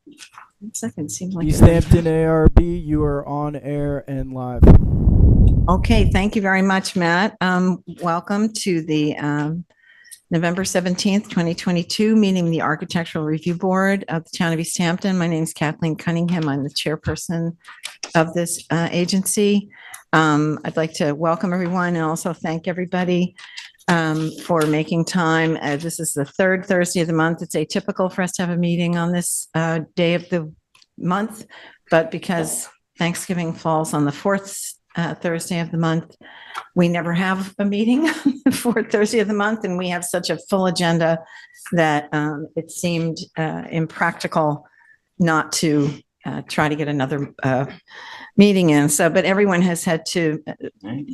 1 second, seems like East Hampton ARB, you are on air and live. Okay, thank you very much, Matt. Welcome to the November 17th, 2022 meeting of the Architectural Review Board of the Town of East Hampton. My name is Kathleen Cunningham. I'm the chairperson of this agency. I'd like to welcome everyone and also thank everybody for making time. This is the third Thursday of the month. It's atypical for us to have a meeting on this day of the month, but because Thanksgiving falls on the fourth Thursday of the month, we never have a meeting on the fourth Thursday of the month, and we have such a full agenda that it seemed impractical not to try to get another meeting in. So, but everyone has had to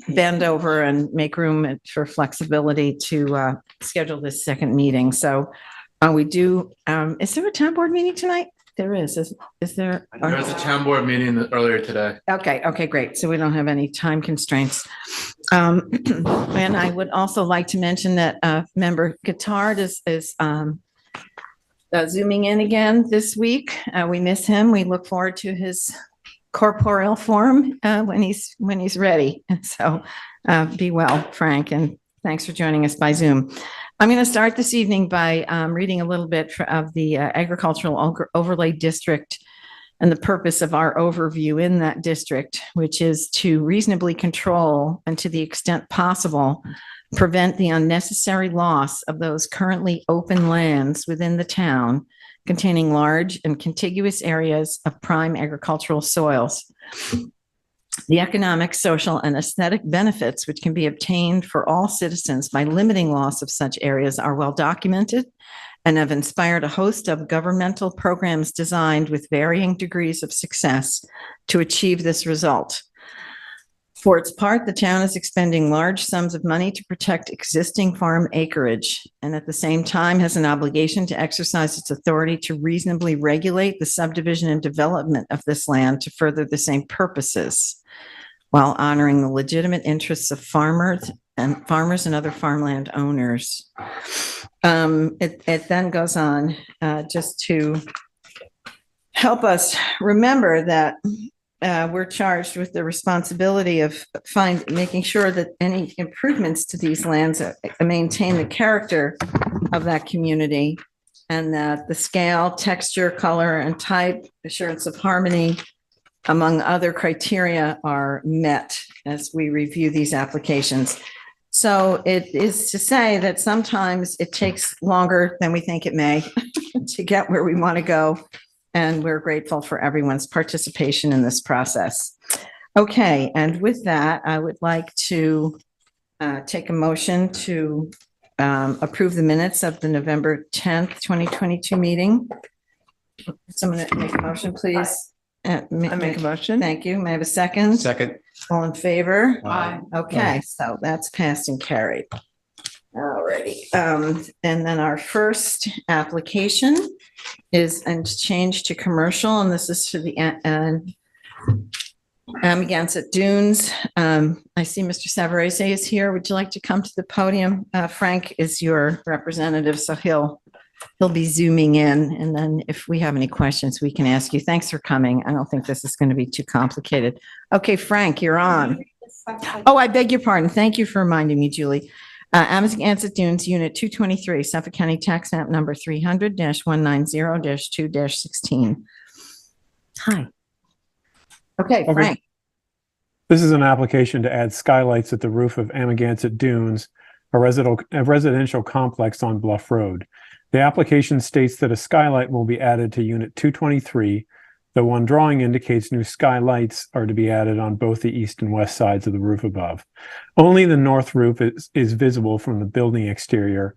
bend over and make room for flexibility to schedule this second meeting. So we do, is there a town board meeting tonight? There is. Is there? There was a town board meeting earlier today. Okay, great. So we don't have any time constraints. And I would also like to mention that member Guitard is zooming in again this week. We miss him. We look forward to his corporeal form when he's ready. So be well, Frank, and thanks for joining us by Zoom. I'm going to start this evening by reading a little bit of the Agricultural Overlay District and the purpose of our overview in that district, which is to reasonably control and to the extent possible, prevent the unnecessary loss of those currently open lands within the town containing large and contiguous areas of prime agricultural soils. The economic, social, and aesthetic benefits which can be obtained for all citizens by limiting loss of such areas are well documented and have inspired a host of governmental programs designed with varying degrees of success to achieve this result. For its part, the town is expending large sums of money to protect existing farm acreage, and at the same time has an obligation to exercise its authority to reasonably regulate the subdivision and development of this land to further the same purposes, while honoring the legitimate interests of farmers and other farmland owners. It then goes on just to help us remember that we're charged with the responsibility of making sure that any improvements to these lands maintain the character of that community, and that the scale, texture, color, and type, assurance of harmony, among other criteria, are met as we review these applications. So it is to say that sometimes it takes longer than we think it may to get where we want to go. And we're grateful for everyone's participation in this process. Okay, and with that, I would like to take a motion to approve the minutes of the November 10th, 2022 meeting. Someone make a motion, please. I make a motion. Thank you. May I have a second? Second. All in favor? Aye. Okay, so that's passed and carried. All righty. And then our first application is and change to commercial, and this is for the Amagansett Dunes. I see Mr. Savarese is here. Would you like to come to the podium? Frank is your representative, so he'll be zooming in, and then if we have any questions, we can ask you. Thanks for coming. I don't think this is going to be too complicated. Okay, Frank, you're on. Oh, I beg your pardon. Thank you for reminding me, Julie. Amagansett Dunes, Unit 223, Suffolk County Tax Map Number 300-190-2-16. Hi. Okay, Frank. This is an application to add skylights at the roof of Amagansett Dunes, a residential complex on Bluff Road. The application states that a skylight will be added to Unit 223. The one drawing indicates new skylights are to be added on both the east and west sides of the roof above. Only the north roof is visible from the building exterior,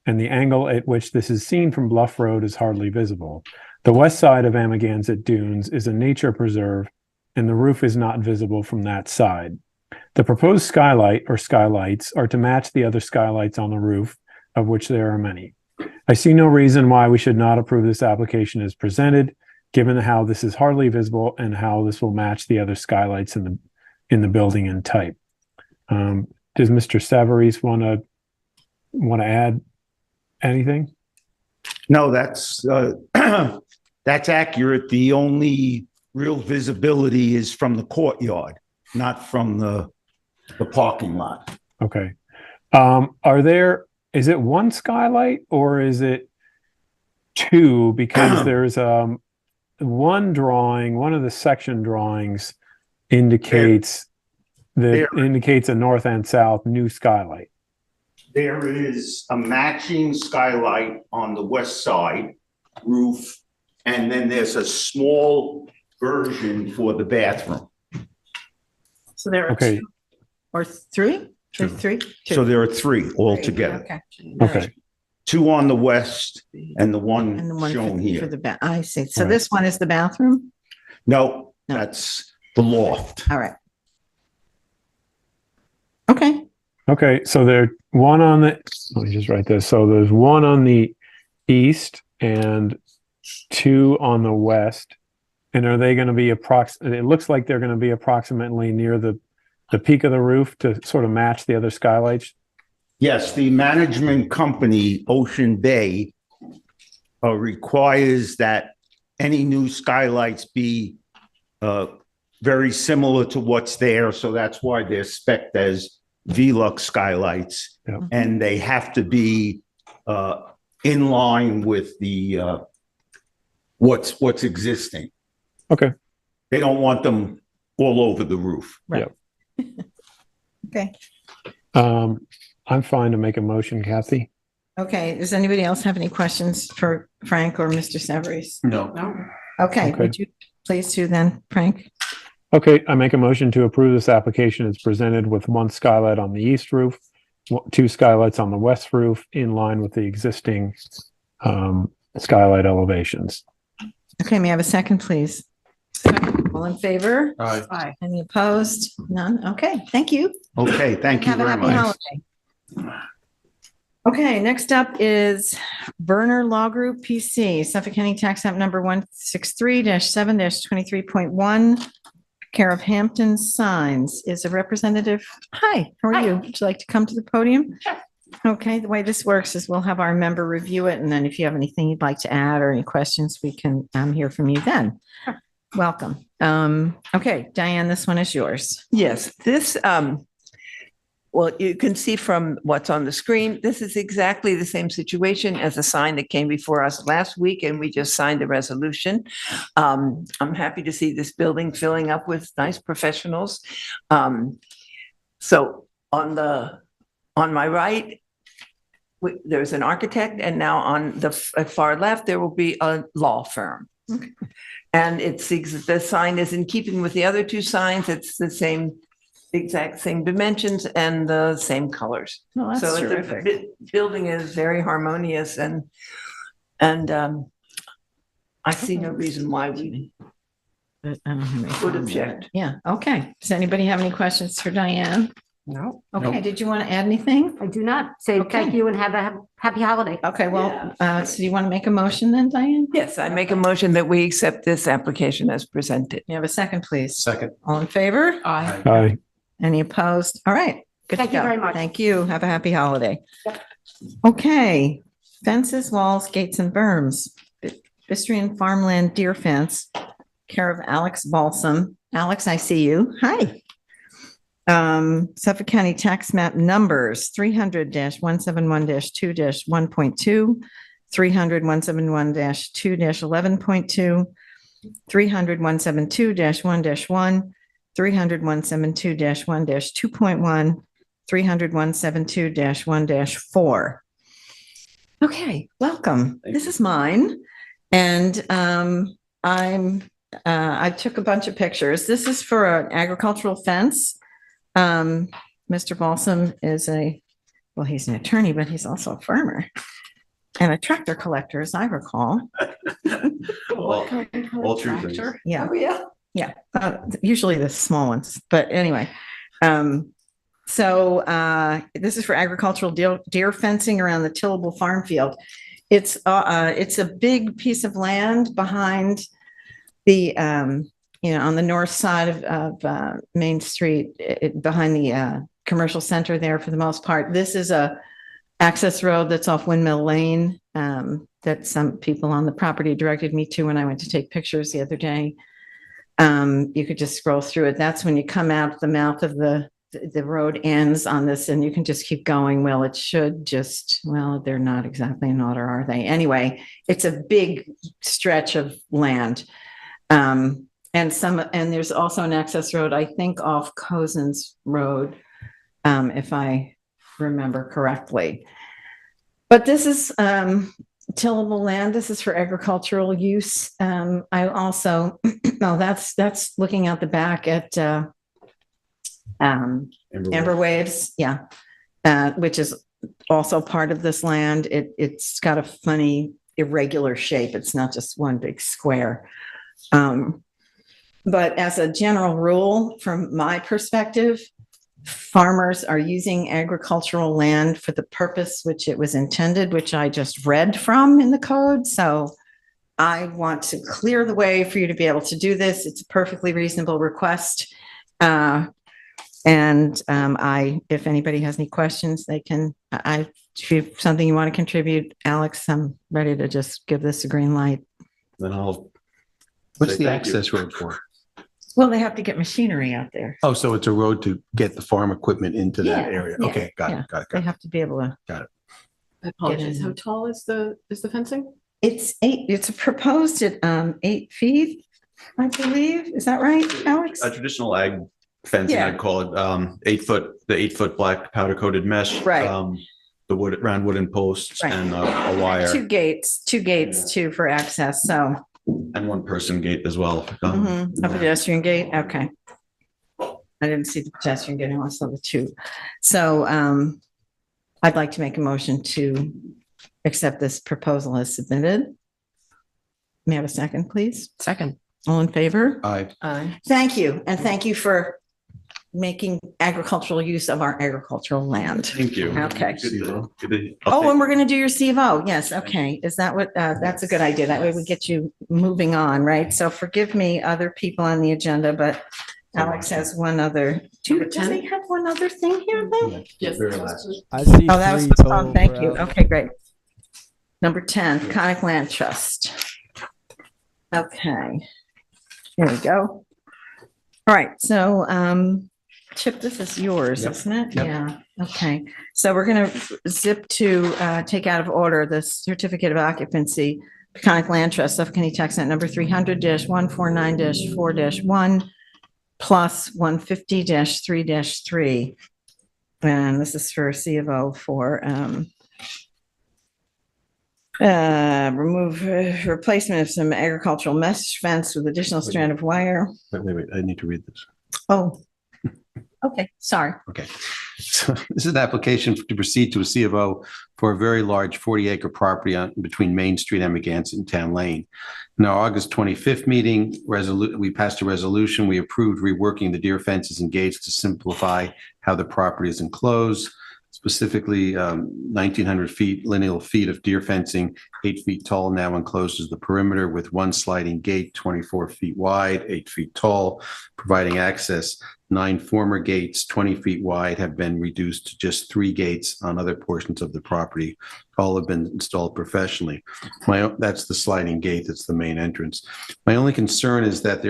and the angle at which this is seen from Bluff Road is hardly visible. The west side of Amagansett Dunes is a nature preserve, and the roof is not visible from that side. The proposed skylight or skylights are to match the other skylights on the roof, of which there are many. I see no reason why we should not approve this application as presented, given how this is hardly visible and how this will match the other skylights in the building and type. Does Mr. Savarese want to add anything? No, that's That's accurate. The only real visibility is from the courtyard, not from the parking lot. Okay. Is it one skylight or is it two? Because there's one of the section drawings indicates a north and south new skylight. There is a matching skylight on the west side roof, and then there's a small version for the bathroom. So there are Okay. two or three? Two. Three? So there are three altogether. Okay. Okay. Two on the west and the And the one one shown for here. the I see. So Right. this one is the bathroom? No, No. that's the loft. All right. Okay. Okay, so let me just write this. So there's one on the east and two on the west. And are they going to be it looks like they're going to be approximately near the peak of the roof to sort of match the other skylights? Yes, the management company, Ocean Bay, requires that any new skylights be very similar to what's there. So that's why they're spec'd as Velux skylights. Yeah. And they have to be in line with the what's existing. Okay. They don't want them all over the roof. Right. Okay. I'm fine to make a motion, Kathy. Okay. Does anybody else have any questions for Frank or Mr. Severies? No. Okay. Okay. Would you please do then, Frank? Okay, I make a motion to approve this application as presented with one skylight on the east roof, two skylights on the west roof in line with the existing skylight elevations. Okay. May I have a second, please? All in favor? Aye. Any opposed? None? Okay. Thank you. Okay, thank you Have a very happy much. holiday. Okay, next up is Berner Law Group PC, Suffolk County Tax Map number 163-7-23.1, care of Hampton Signs. Is a representative. Hi, how are you? Would you like to come to the podium? Sure. Okay, the way this works is we'll have our member review it, and then if you have anything you'd like to add or any questions, we can hear from you then. Sure. Welcome. Okay, Diane, this one is yours. Yes, this, well, you can see from what's on the screen, this is exactly the same situation as the sign that came before us last week, and we just signed the resolution. I'm happy to see this building filling up with nice professionals. So on my right, there's an architect, and now on the far left, there will be a law firm. Okay. And the sign is in keeping with the other two signs. It's the exact same dimensions and the same colors. Well, that's So terrific. the building is very harmonious and I see no reason why we But I don't have any would problems with it. object. Yeah, okay. Does anybody have any questions for Diane? No, Okay, Nope. did you want to add anything? I do not. Say Okay. thank you and have a happy holiday. Okay, well, so do you want to make a motion then, Diane? Yes, I make a motion that we accept this application as presented. You have a second, please. Second. All in favor? Aye. Aye. Any opposed? All right. Good to Thank you go. very much. Thank you. Have a happy holiday. Okay, fences, walls, gates and berms. Bistrian Farmland Deer Fence, care of Alex Balsam. Alex, I see you. Hi. Suffolk County Tax Map numbers 300-171-2-1.2, 300-171-2-11.2, 300-172-1-1, 300-172-1-2.1, 300-172-1-4. Okay, welcome. This is mine. And I took a bunch of pictures. This is for an agricultural fence. Mr. Balsam is he's an attorney, but he's also a farmer and a tractor collector, as I recall. All true things. Yeah. Oh, yeah. Yeah, usually the small ones, but anyway. So this is for agricultural deer fencing around the tillable farm field. It's a big piece of land behind the, on the north side of Main Street, behind the commercial center there for the most part. This is a access road that's off Windmill Lane. that some people on the property directed me to when I went to take pictures the other day. You could just scroll through it. That's when you come out the mouth of the road ends on this, and you can just keep going. Well, it should just, well, they're not exactly in order, are they? Anyway, it's a big stretch of land. And there's also an access road, I think, off Cozen's Road, if I remember correctly. But this is tillable land. This is for agricultural use. I also, no, that's looking out the back at Amber Waves, yeah, which is also part of this land. It's got a funny irregular shape. It's not just one big square. But as a general rule, from my perspective, farmers are using agricultural land for the purpose which it was intended, which I just read from in the code. So I want to clear the way for you to be able to do this. It's a perfectly reasonable request. If anybody has any questions, they can, if you have something you want to contribute, Alex, I'm ready to just give this a green light. Then I'll. What's say the thank you. access road for? Well, they have to get machinery out there. Oh, so it's a road to get the farm equipment into that Yeah, area. yeah, Okay, got yeah. it, got it, They got it. have to be able to. I apologize. in. How tall is the fencing? It's proposed at 8 feet, I believe. Is that right, Alex? A traditional ag fencing, Yeah. I'd call it, the 8 foot black powder coated mesh. Right. The round wooden posts Right. and a wire Two gates too for access. So and one person gate as well. a pedestrian gate. Okay. I didn't see the pedestrian gate. I only saw the two. So I'd like to make a motion to accept this proposal as submitted. May I have a second, please? Second. All in favor? Aye. Thank you. And thank you for making agricultural use of our agricultural land. Thank you. Okay. I'll And we're going to do your C of O. Yes. Okay. Is that what, that's a good idea. That way we get you moving on, right? So forgive me, other people on the agenda, but Alex has one other. Does he have one other thing here then? Yes. I see Oh, that was, three total oh, thank for you. Alex. Okay, great. Number 10, Peconic Land Trust. Okay. Here we go. All right. So, Chip, this is yours, Yep. isn't it? Yep. Yeah. Okay. So we're going to zip to take out of order the certificate of occupancy, Peconic Land Trust, Suffolk County Tax Net number 300-149-4-1 plus 150-3-3. And this is for C of O for replacement of some agricultural mesh fence with additional strand of wire. Wait, I need to read this. Oh, okay, sorry. Okay. So this is an application to proceed to a C of O for a very large 40-acre property between Main Street, Amagansett, and Town Lane. In our August 25th meeting, we passed a resolution. We approved reworking the deer fences and gates to simplify how the property is enclosed, specifically 1,900 lineal feet of deer fencing, 8 feet tall, now encloses the perimeter with one sliding gate, 24 feet wide, 8 feet tall, providing access. 9 former gates, 20 feet wide, have been reduced to just 3 gates on other portions of the property. All have been installed professionally. That's the sliding gate. That's the main entrance. My only concern is that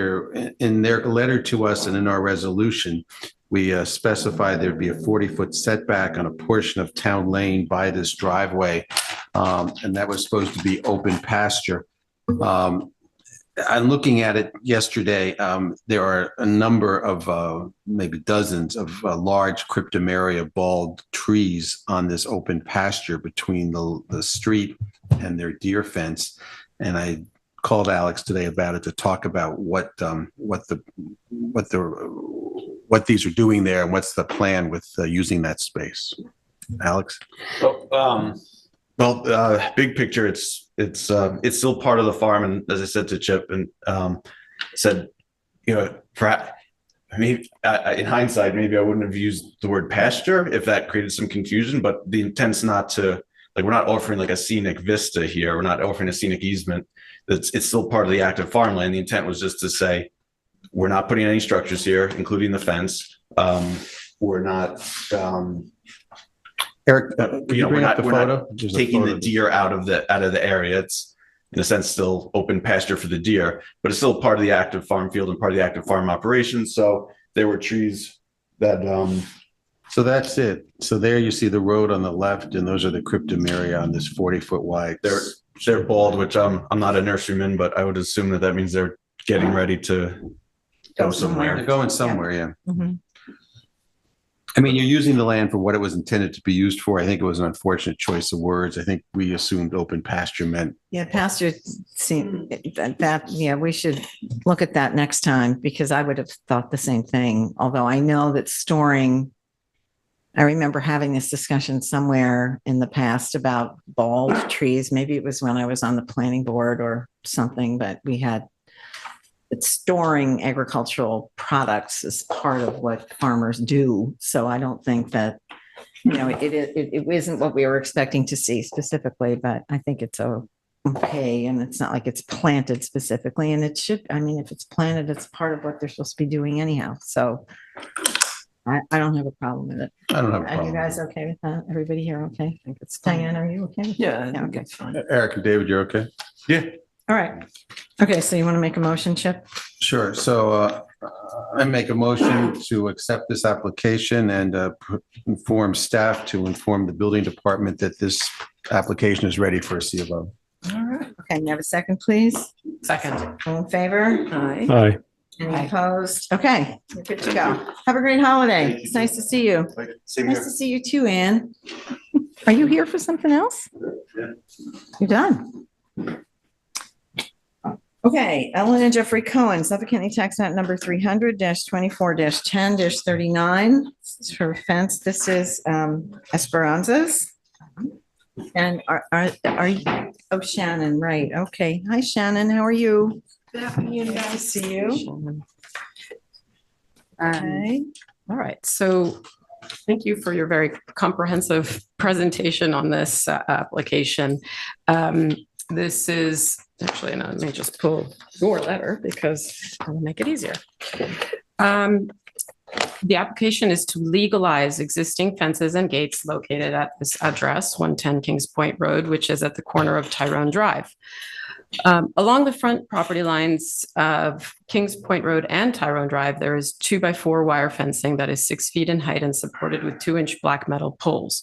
in their letter to us and in our resolution, we specified there'd be a 40-foot setback on a portion of Town Lane by this driveway, and that was supposed to be open pasture. I'm looking at it yesterday. There are a number of maybe dozens of large cryptomeria bald trees on this open pasture between the street and their deer fence. And I called Alex today about it to talk about what these are doing there and what's the plan with using that space. Alex? Well, big picture, it's still part of the farm, and as I said to Chip, and said, perhaps maybe in hindsight, maybe I wouldn't have used the word pasture if that created some confusion. But the intent's not to, we're not offering like a scenic vista here. We're not offering a scenic easement. It's still part of the active farmland. The intent was just to say, we're not putting any structures here, including the fence. We're not Eric, could you you know, bring up the we're not photo? There's a taking photo. the deer out of the area. It's in a sense still open pasture for the deer, but it's still part of the active farm field and part of the active farm operation. So there were trees that So that's it. So there you see the road on the left, and those are the cryptomeria on this 40-foot wide. they're bald, which I'm not a nurseryman, but I would assume that means they're getting ready to go somewhere. They're going somewhere, yeah. Mhm. I mean, you're using the land for what it was intended to be used for. I think it was an unfortunate choice of words. I think we assumed open pasture meant. Yeah, pasture seem that, yeah, we should look at that next time because I would have thought the same thing. Although I know that storing, I remember having this discussion somewhere in the past about bald trees. Maybe it was when I was on the planning board or something, but we had that storing agricultural products is part of what farmers do. So I don't think that, it isn't what we were expecting to see specifically, but I think it's okay. And it's not like it's planted specifically, and it should, I mean, if it's planted, it's part of what they're supposed to be doing anyhow. So I don't have a problem with it. I don't have a Are you problem. guys okay with that? Everybody here okay? I think it's Diane, are you okay? Yeah, Yeah, okay. that's fine. Eric and David, you're okay? All right. Okay, so you want to make a motion, Chip? Sure. So I make a motion to accept this application and inform staff to inform the building department that this application is ready for a C of O. All right. Okay, you have a second, please? Second. All in favor? Aye. Aye. Any opposed? Okay, you're good to go. Have a great holiday. It's nice to see you. Same Nice to see you too, Ann. Are you here for something else? Yeah. You're done. Okay, Ellen and Jeffrey Cohen, Suffolk County Tax Map number 300-24-10-39. This is for fence. This is Esperanza's. And are you, oh, Shannon, right. Okay. Hi, Shannon. How are you? Nice to see you. Okay. All right, so thank you for your very comprehensive presentation on this application. This is actually, no, let me just pull your letter because it'll make it easier. The application is to legalize existing fences and gates located at this address, 110 Kings Point Road, which is at the corner of Tyrone Drive. Along the front property lines of Kings Point Road and Tyrone Drive, there is 2x4 wire fencing that is 6 feet in height and supported with 2-inch black metal poles.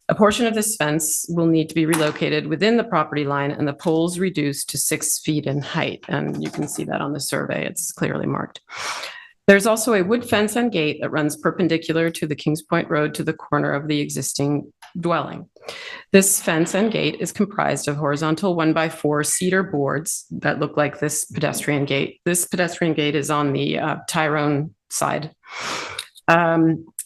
A portion of this fence will need to be relocated within the property line and the poles reduced to 6 feet in height. And you can see that on the survey, it's clearly marked. There's also a wood fence and gate that runs perpendicular to the Kings Point Road to the corner of the existing dwelling. This fence and gate is comprised of horizontal 1x4 cedar boards that look like this pedestrian gate. This pedestrian gate is on the Tyrone side.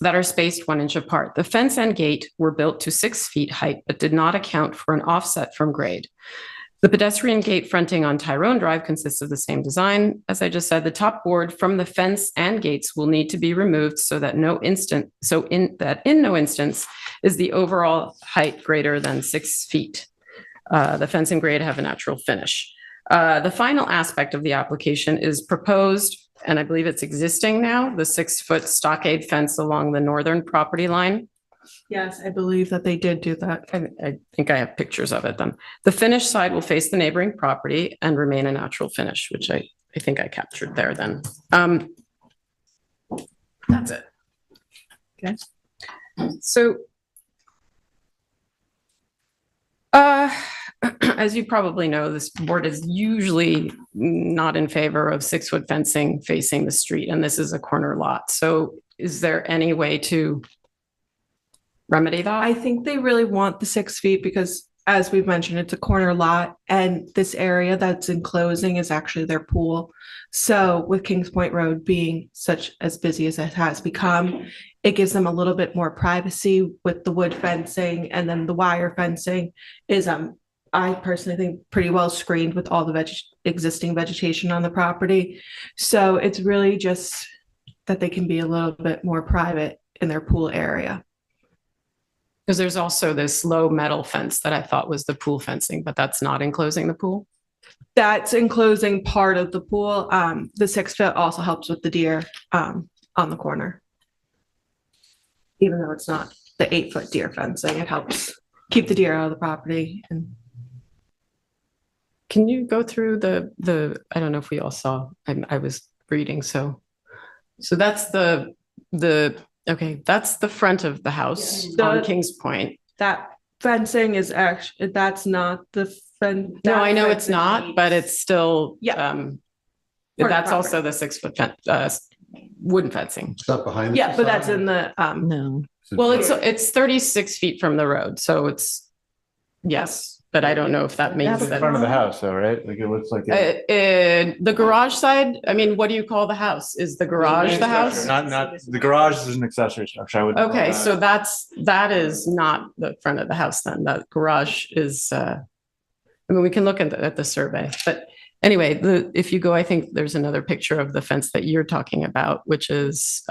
That are spaced 1 inch apart. The fence and gate were built to 6 feet height, but did not account for an offset from grade. The pedestrian gate fronting on Tyrone Drive consists of the same design. As I just said, the top board from the fence and gates will need to be removed so that in no instance is the overall height greater than 6 feet. The fence and grade have a natural finish. The final aspect of the application is proposed, and I believe it's existing now, the 6-foot stockade fence along the northern property line. Yes, I believe that they did do that. I think I have pictures of it then. The finished side will face the neighboring property and remain a natural finish, which I think I captured there then. That's it. Okay. So, as you probably know, this board is usually not in favor of 6-foot fencing facing the street, and this is a corner lot. So is there any way to remedy that? I think they really want the 6 feet because, as we've mentioned, it's a corner lot and this area that's enclosing is actually their pool. So with Kings Point Road being such as busy as it has become, it gives them a little bit more privacy with the wood fencing, and then the wire fencing is, I personally think, pretty well screened with all the existing vegetation on the property. So it's really just that they can be a little bit more private in their pool area. Because there's also this low metal fence that I thought was the pool fencing, but that's not enclosing the pool? That's enclosing part of the pool. The 6 foot also helps with the deer on the corner. Even though it's not the 8-foot deer fencing. It helps keep the deer out of the property. And Can you go through I don't know if we all saw, I was reading, so that's okay, that's the front of the house on Kings Point. that fencing is actually, that's not the fence. No, I know it's not, but it's still, Yeah. That's also the 6-foot wooden fencing. It's not behind. Yeah, but that's in the, No. Well, it's 36 feet from the road, so it's, yes, but I don't know if that means That's that. Front of the house though, right? Like it looks like. The garage side, I mean, what do you call the house? Is the garage the house? Not, the garage is an accessory structure. I would. Okay, so that is not the front of the house then. That garage is, I mean, we can look at the survey, but anyway, if you go, I think there's another picture of the fence that you're talking about, which is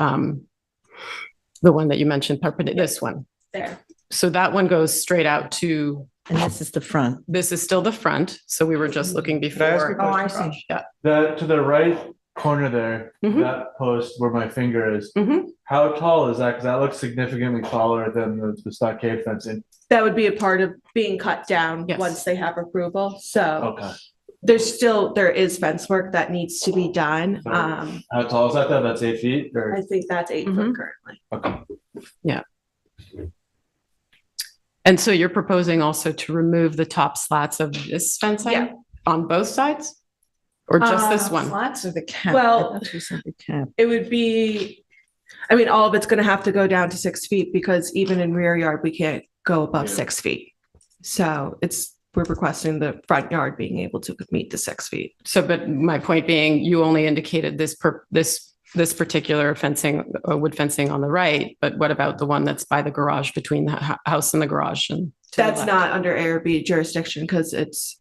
the one that you mentioned, this one. there. So that one goes straight out to, And this is the front. this is still the front. So we were just looking Can I ask a before. Oh, I see. Yeah. To the right corner there, Mhm. that post where my finger is, Mhm. how tall is that? Because that looks significantly taller than the stockade fencing. That would be a part of being cut down Yes. once they have approval. So Okay. there is fence work that needs to be done. Sorry. How tall is that then? That's 8 feet or? I think that's 8 Mhm. foot currently. Okay. And so you're proposing also to remove the top slats of this fencing Yeah. on both sides? Or just this one? Slats or the cap? Well- I thought you said the cap. It would be, I mean, all of it's gonna have to go down to 6 feet because even in rear yard, we can't go above Yeah. 6 feet. So we're requesting the front yard being able to meet the 6 feet. So, but my point being, you only indicated this particular fencing, wood fencing on the right, but what about the one that's by the garage, between the house and the garage? And to the That's left? not under ARB jurisdiction because it's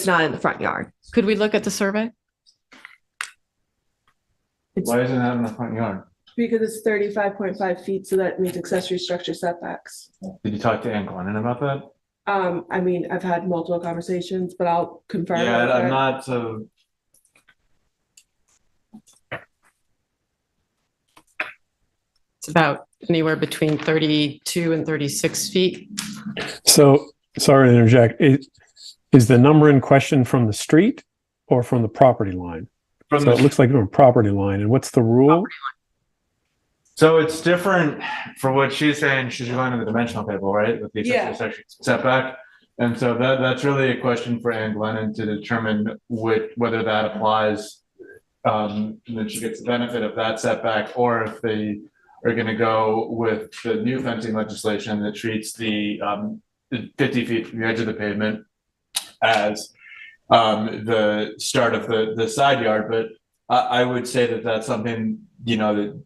not in the front yard. Could we look at the survey? Why isn't that in the front yard? Because it's 35.5 feet, so that means accessory structure setbacks. Did you talk to Ann Glennon about that? I mean, I've had multiple conversations, but I'll confirm. Yeah, with I'm her. not so. It's about anywhere between 32 and 36 feet. So, sorry to interject. Is the number in question from the street or from the property line? So it looks like from a property line. And what's the rule? So it's different for what she's saying. She's going to the dimensional table, right? With the accessory section setback. And so that's really a question for Ann Glennon to determine whether that applies. And then she gets the benefit of that setback, or if they are going to go with the new fencing legislation that treats the 50 feet from the edge of the pavement as the start of the side yard. But I would say that that's something, that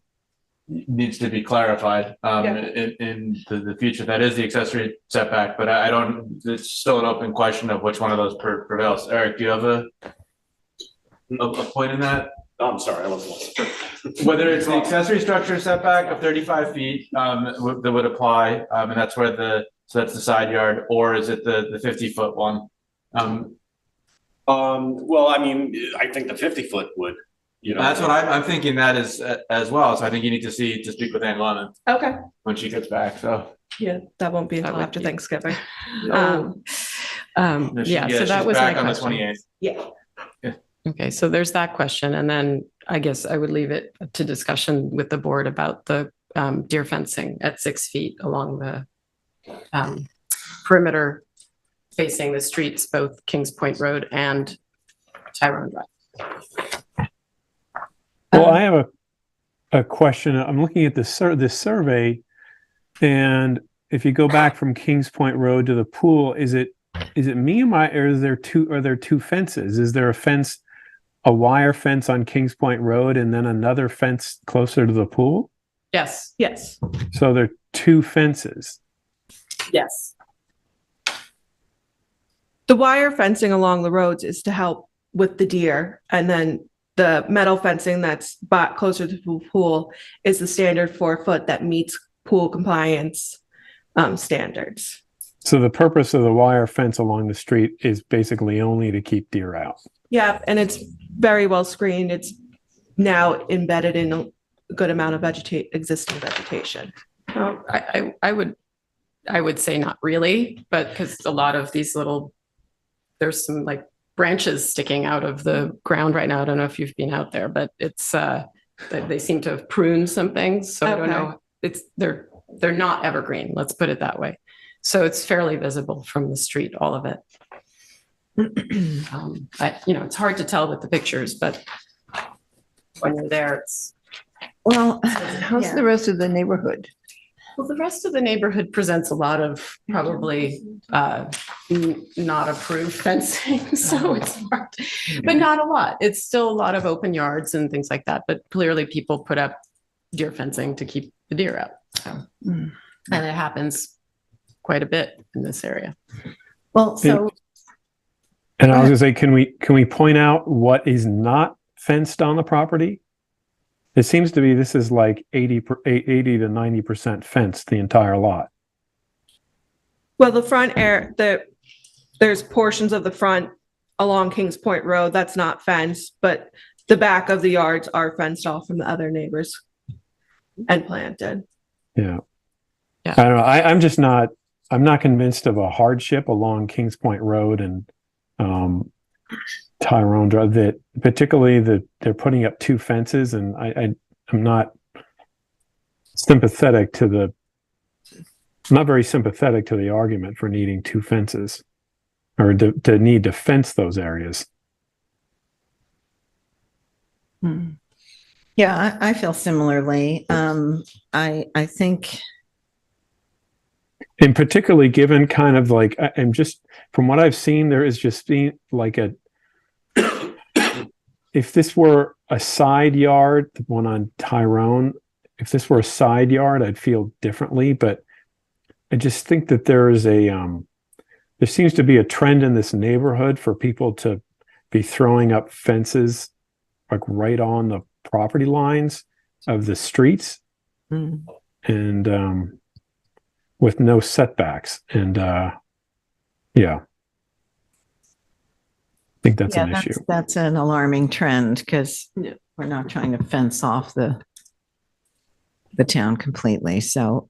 needs to be clarified in the future. That is the accessory setback, but I don't, it's still an open question of which one of those prevails. Eric, do you have a point in that? Oh, I'm sorry, I wasn't. Whether it's the accessory structure setback of 35 feet that would apply, and that's where so that's the side yard, or is it the 50-foot one? Well, I mean, I think the 50-foot would, That's what I'm thinking that is as well. So I think you need to speak with Ann Lennon Okay, when she gets back. So yeah, that won't be That until would after be- Thanksgiving. Yeah, so that she's was my back on the question. 28th. Yeah, Okay, so there's that question. And then I guess I would leave it to discussion with the board about the deer fencing at 6 feet along the perimeter facing the streets, both Kings Point Road and Tyrone Drive. Well, I have a question. I'm looking at this survey, and if you go back from Kings Point Road to the pool, is it me or are there two fences? Is there a wire fence on Kings Point Road and then another fence closer to the pool? Yes, yes, So there are two fences. yes. the wire fencing along the roads is to help with the deer, and then the metal fencing that's closer to the pool is the standard 4 foot that meets pool compliance standards. So the purpose of the wire fence along the street is basically only to keep deer out. Yeah, and it's very well screened. It's now embedded in a good amount of existing vegetation. I would say not really, but because a lot of these there's some like branches sticking out of the ground right now. I don't know if you've been out there, but it's, they seem to have pruned some things. So I don't know. They're not evergreen. Let's put it that way. So it's fairly visible from the street, all of it. It's hard to tell with the pictures, but when you're there, it's. Well, How's the rest of the neighborhood? Well, the rest of the neighborhood presents a lot of probably not approved fencing, so it's hard, but not a lot. It's still a lot of open yards and things like that, but clearly people put up deer fencing to keep the deer out. So, and it happens quite a bit in this area. well, so And I was gonna say, can we point out what is not fenced on the property? It seems to be this is like 80 to 90% fenced, the entire lot. Well, the front there's portions of the front along Kings Point Road that's not fenced, but the back of the yards are fenced off from the other neighbors and planted. Yeah. Yeah. I don't know. I'm not convinced of a hardship along Kings Point Road and Tyrone Drive, that particularly that they're putting up two fences, and I'm not sympathetic to I'm not very sympathetic to the argument for needing two fences or to need to fence those areas. yeah, I feel similarly. I think, And particularly given kind of like, I'm just, from what I've seen, there is just being like if this were a side yard, the one on Tyrone, if this were a side yard, I'd feel differently, but I just think that there seems to be a trend in this neighborhood for people to be throwing up fences like right on the property lines of the streets and with no setbacks. And yeah, I think that's an issue. that's an alarming trend because we're not trying to fence off the town completely. So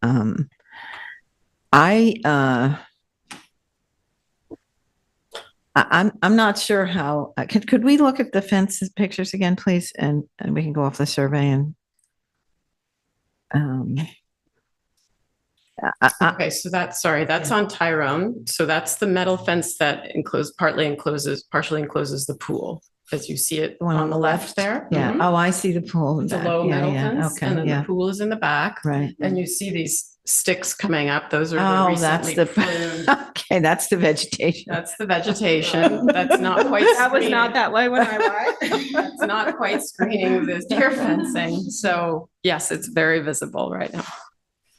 I'm not sure how, could we look at the fences pictures again, please? And we can go off the survey and Okay, so that's on Tyrone. So that's the metal fence that partially encloses the pool, as you see it The one on the left there. yeah. Mhm. Oh, I see the pool. in It's a back. low Yeah, metal yeah. fence, Okay, and then yeah, the pool is in the back. right. And you see these sticks coming up. Those are the Oh, that's recently the, pruned. okay, that's the vegetation. That's the vegetation. That's not quite. That was not screening. that way when I was. That's not quite screening this deer fencing. So yes, it's very visible right now.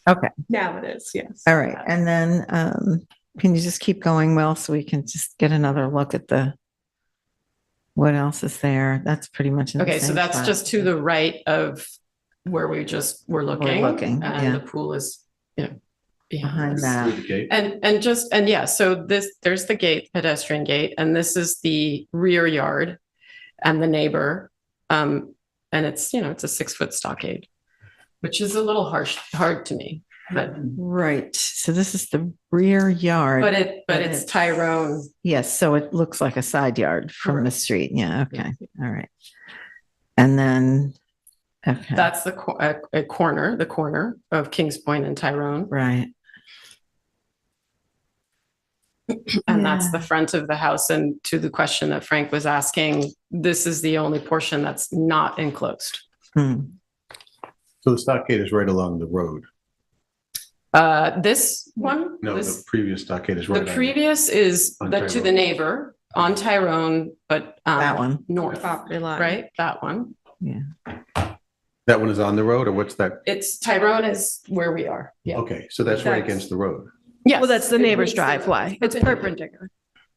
Okay, Now it is, yes. all right. And then can you just keep going, Will, so we can just get another look at what else is there? That's pretty much in the Okay, so same that's spot. just to the right of where we just were looking. looking, yeah. And the pool is, Behind us. that. Through the gate. And yeah, so there's the gate, pedestrian gate, and this is the rear yard and the neighbor. And it's, it's a 6-foot stockade, which is a little hard to me, but Right. So this is the rear yard. but it's Tyrone. Yes, so it looks like a side yard from the Correct. street. Yeah, okay. All right. And then, okay, That's the corner of Kings Point and Tyrone. right. And that's the front of the house. And to the question that Frank was asking, this is the only portion that's not enclosed. Hmm. So the stockade is right along the road. This one, No, was- the previous stockade is right. the on- previous is On to the Tyrone. neighbor on Tyrone, but That one. north, Property line. right? That one. That one is on the road, or what's that? It's Tyrone is where we are. Yeah. Okay, so that's right That's- against the road. Yes. Well, that's the it neighbor's meets driveway. It's perpendicular.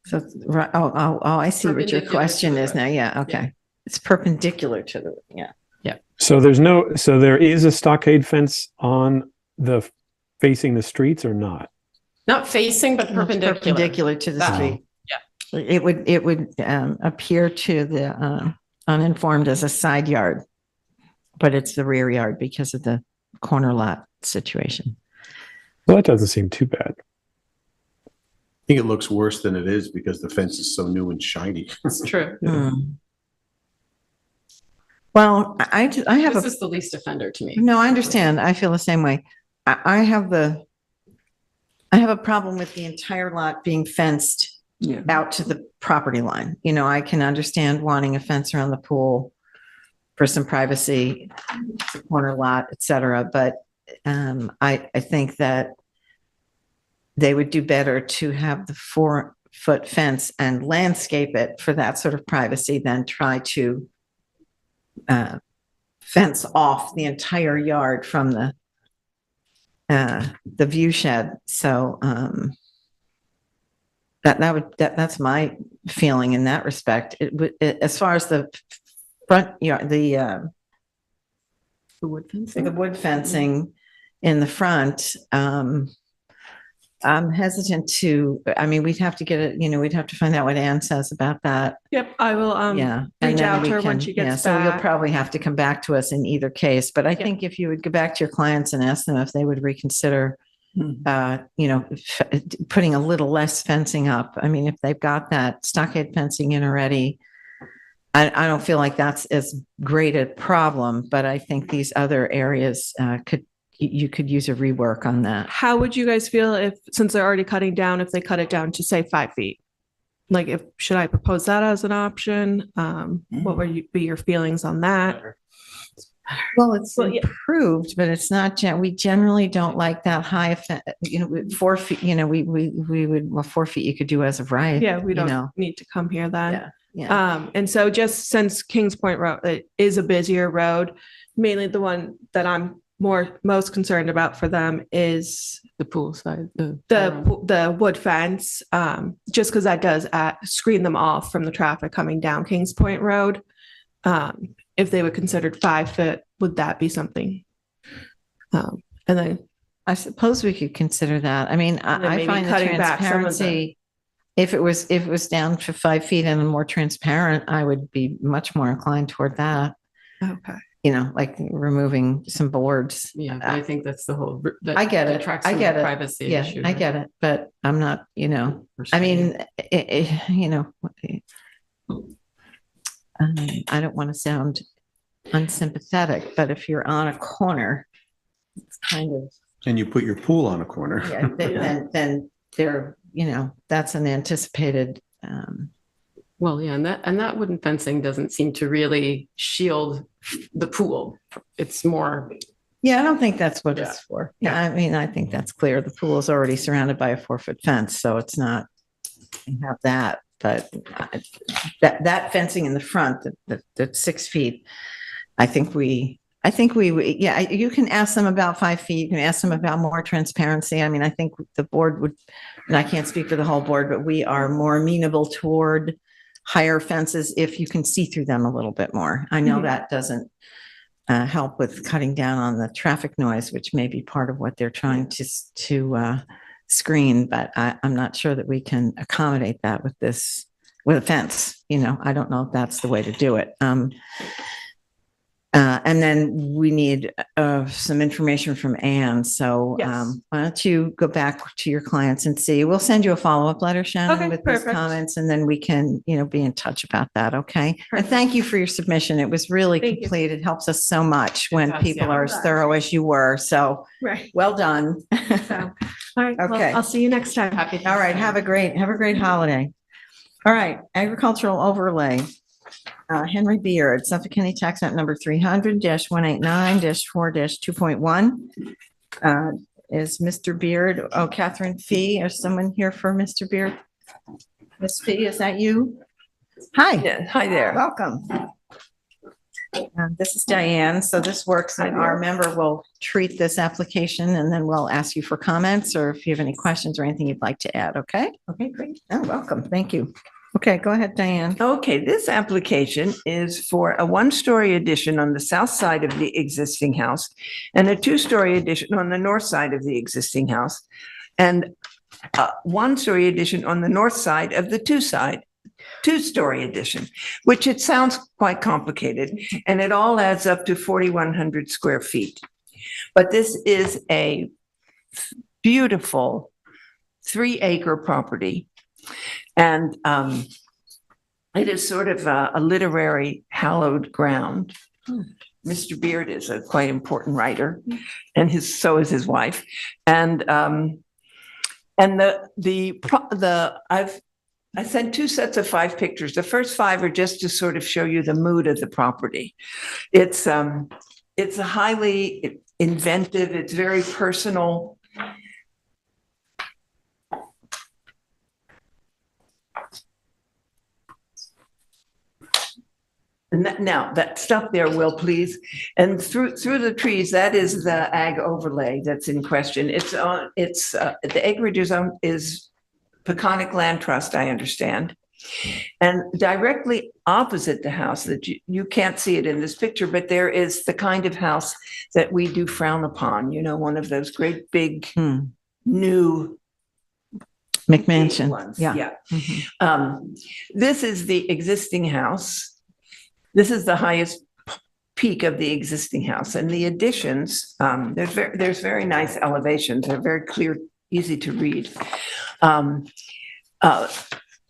So, right, oh, I see what your Perpendicular to question the is road. now. Yeah, okay. It's perpendicular to the, yeah. So there is a stockade fence on the facing the streets or not? Not facing, but It's perpendicular. Perpendicular to the That street. Yeah. It would appear to the uninformed as a side yard, but it's the rear yard because of the corner lot situation. Well, that doesn't seem too bad. I think it looks worse than it is because the fence is so new and shiny. It's true. Well, I have This a, is the least offender to me. no, I understand. I feel the same way. I have a problem with the entire lot being fenced Yeah. out to the property line. You know, I can understand wanting a fence around the pool for some privacy, it's a corner lot, et cetera. But I think that they would do better to have the 4-foot fence and landscape it for that sort of privacy than try to fence off the entire yard from the view shed. So that's my feeling in that respect. As far as the front yard, The wood fencing. the wood fencing in the front, I'm hesitant to, I mean, we'd have to get it, we'd have to find out what Ann says about that. Yep, I will, Yeah. and reach then out we to her when can- she gets yeah, So you'll back. probably have to come back to us in either case, but I Yeah. think if you would go back to your clients and ask them if they would reconsider, putting a little less fencing up. I mean, if they've got that stockade fencing in already, I don't feel like that's as great a problem, but I think these other areas you could use a rework on that. How would you guys feel if, since they're already cutting down, if they cut it down to say 5 feet? Like, should I propose that as an option? What would be your feelings on that? Well, it's Well, yeah. improved, but it's not, we generally don't like that high, 4 feet, we would, 4 feet you could do as of right. Yeah, we you know. don't need to come here then. Yeah, yeah. And so just since Kings Point Road it is a busier road, mainly the one that I'm most concerned about for them is The pool side. the wood fence, just because that does screen them off from the traffic coming down Kings Point Road. If they were considered 5 foot, would that be something? And then I suppose we could consider that. I mean, then I maybe find the cutting back some of the- transparency, if it was down to 5 feet and more transparent, I would be much more inclined toward that. okay. Like removing some boards. Yeah, but I think that's the whole. I get it. detracts I from get the it. Privacy Yeah, issue. I get it, but I'm not, I mean, I don't want to sound unsympathetic, but if you're on a corner, it's kind of, And you put your pool on a corner. yeah, then there, that's an anticipated, Well, yeah, and that wooden fencing doesn't seem to really shield the pool. It's more, yeah, I don't think that's what Yeah. it's for. Yeah, I mean, I think that's clear. The pool is already surrounded by a 4-foot fence, so it's not, you have that, but that fencing in the front, that 6 feet, I think we, yeah, you can ask them about 5 feet. You can ask them about more transparency. I mean, I think the board would, and I can't speak for the whole board, but we are more amenable toward higher fences if you can see through them a little bit more. I know Mhm. that doesn't help with cutting down on the traffic noise, which may be part of what they're trying to screen, but I'm not sure that we can accommodate that with a fence. I don't know if that's the way to do it. And then we need some information from Ann. So Yes. why don't you go back to your clients and see? We'll send you a follow-up letter, Shannon, Okay, with these perfect. comments, and then we can, be in touch about that. Okay. And Perfect. thank you for your submission. It was really Thank you. complete. It helps us so much when does, people yeah. are as thorough as you were. So Right. well done. So, all right. Well, Okay. I'll see you next time. happy. All right. Have a great holiday. All right. Agricultural overlay. Henry Beard, Suffolk County Tax Map number 300-189-4-2.1. Is Mr. Beard, Catherine Fee, is someone here for Mr. Beard? Miss Fee, is that you? Hi, Yeah, hi there. welcome. This is Diane. So this works, and our member will treat this application, and then we'll ask you for comments, or if you have any questions or anything you'd like to add, okay? Okay, great. Oh, welcome. Thank you. Okay, go ahead, Diane. Okay, this application is for a 1-story addition on the south side of the existing house and a 2-story addition on the north side of the existing house, and a 1-story addition on the north side of the 2-story addition, which it sounds quite complicated, and it all adds up to 4,100 square feet. But this is a beautiful 3-acre property. And it is sort of a literary hallowed ground. Mr. Beard is a quite important writer, and so is his wife. And I sent 2 sets of 5 pictures. The first 5 are just to sort of show you the mood of the property. It's a highly inventive. It's very personal. And now that stuff there, Will, please. And through the trees, that is the ag overlay that's in question. The acreage is Peconic Land Trust, I understand. And directly opposite the house that you can't see it in this picture, but there is the kind of house that we do frown upon, one of those great big new McMansion. ones. Yeah. Mhm. This is the existing house. This is the highest peak of the existing house, and the additions, there's very nice elevations. They're very clear, easy to read.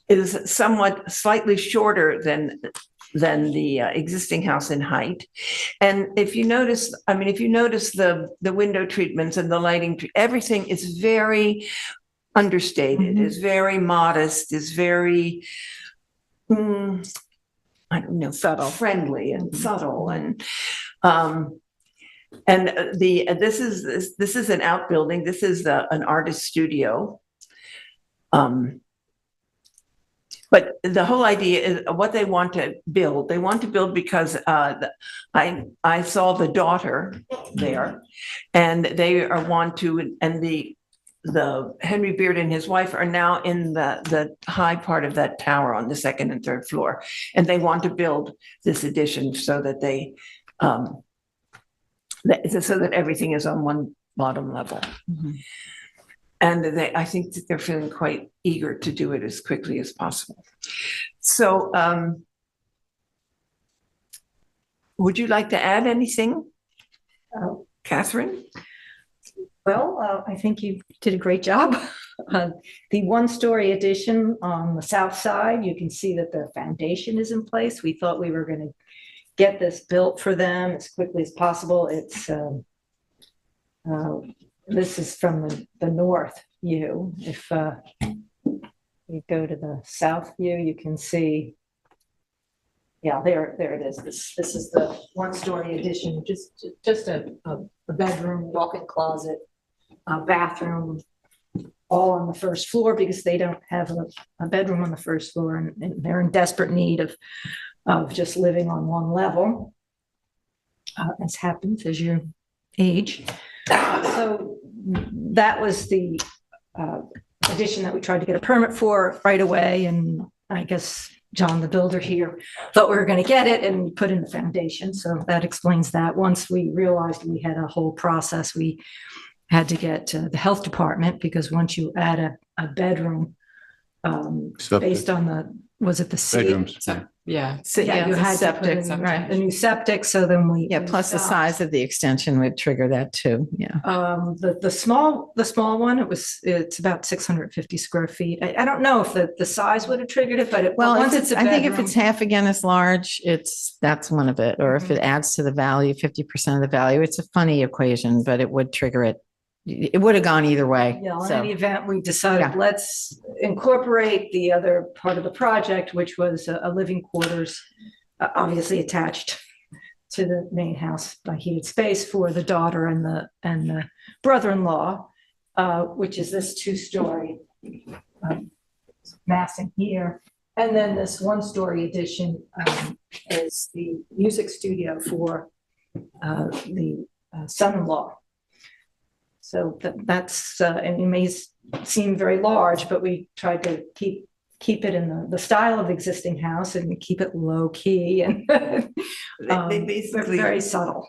Is somewhat slightly shorter than the existing house in height. And if you notice the window treatments and the lighting, everything is very understated, is very modest, is very, I don't know, subtle, friendly and subtle. And this is an outbuilding. This is an artist studio. But the whole idea is what they want to build. They want to build because I saw the daughter there, and they want to, and the Henry Beard and his wife are now in the high part of that tower on the 2nd and 3rd floor, and they want to build this addition so that so that everything is on one bottom level. Mm-hmm. And I think that they're feeling quite eager to do it as quickly as possible. So would you like to add anything, Catherine? Well, I think you did a great job. The 1-story addition on the south side, you can see that the foundation is in place. We thought we were going to get this built for them as quickly as possible. It's this is from the north view. If you go to the south view, you can see, yeah, there it is. This is the 1-story addition, just a bedroom, walk-in closet, a bathroom, all on the 1st floor because they don't have a bedroom on the 1st floor, and they're in desperate need of just living on one level, as happens as you age. So that was the addition that we tried to get a permit for right away. And I guess John, the builder here, thought we were going to get it and put in the foundation. So that explains that. Once we realized we had a whole process, we had to get to the health department, because once you add a bedroom, based on was it the Bedrooms. Yeah. So yeah, you had to put in, right, a new septic. So then Plus the size of the extension would trigger that too. Yeah. The small one, it's about 650 square feet. I don't know if the size would have triggered it, but once it's I think if it's half again as large, that's one of it. Or if it adds to the value, 50% of the value, it's a funny equation, but it would trigger it. It would have gone either way. Yeah, in any event, we decided let's incorporate the other part of the project, which was a living quarters, obviously attached to the main house by heated space for the daughter and the brother-in-law, which is this 2-story massing here. And then this 1-story addition is the music studio for the son-in-law. So that's, and it may seem very large, but we tried to keep it in the style of the existing house and keep it low key and They basically very subtle.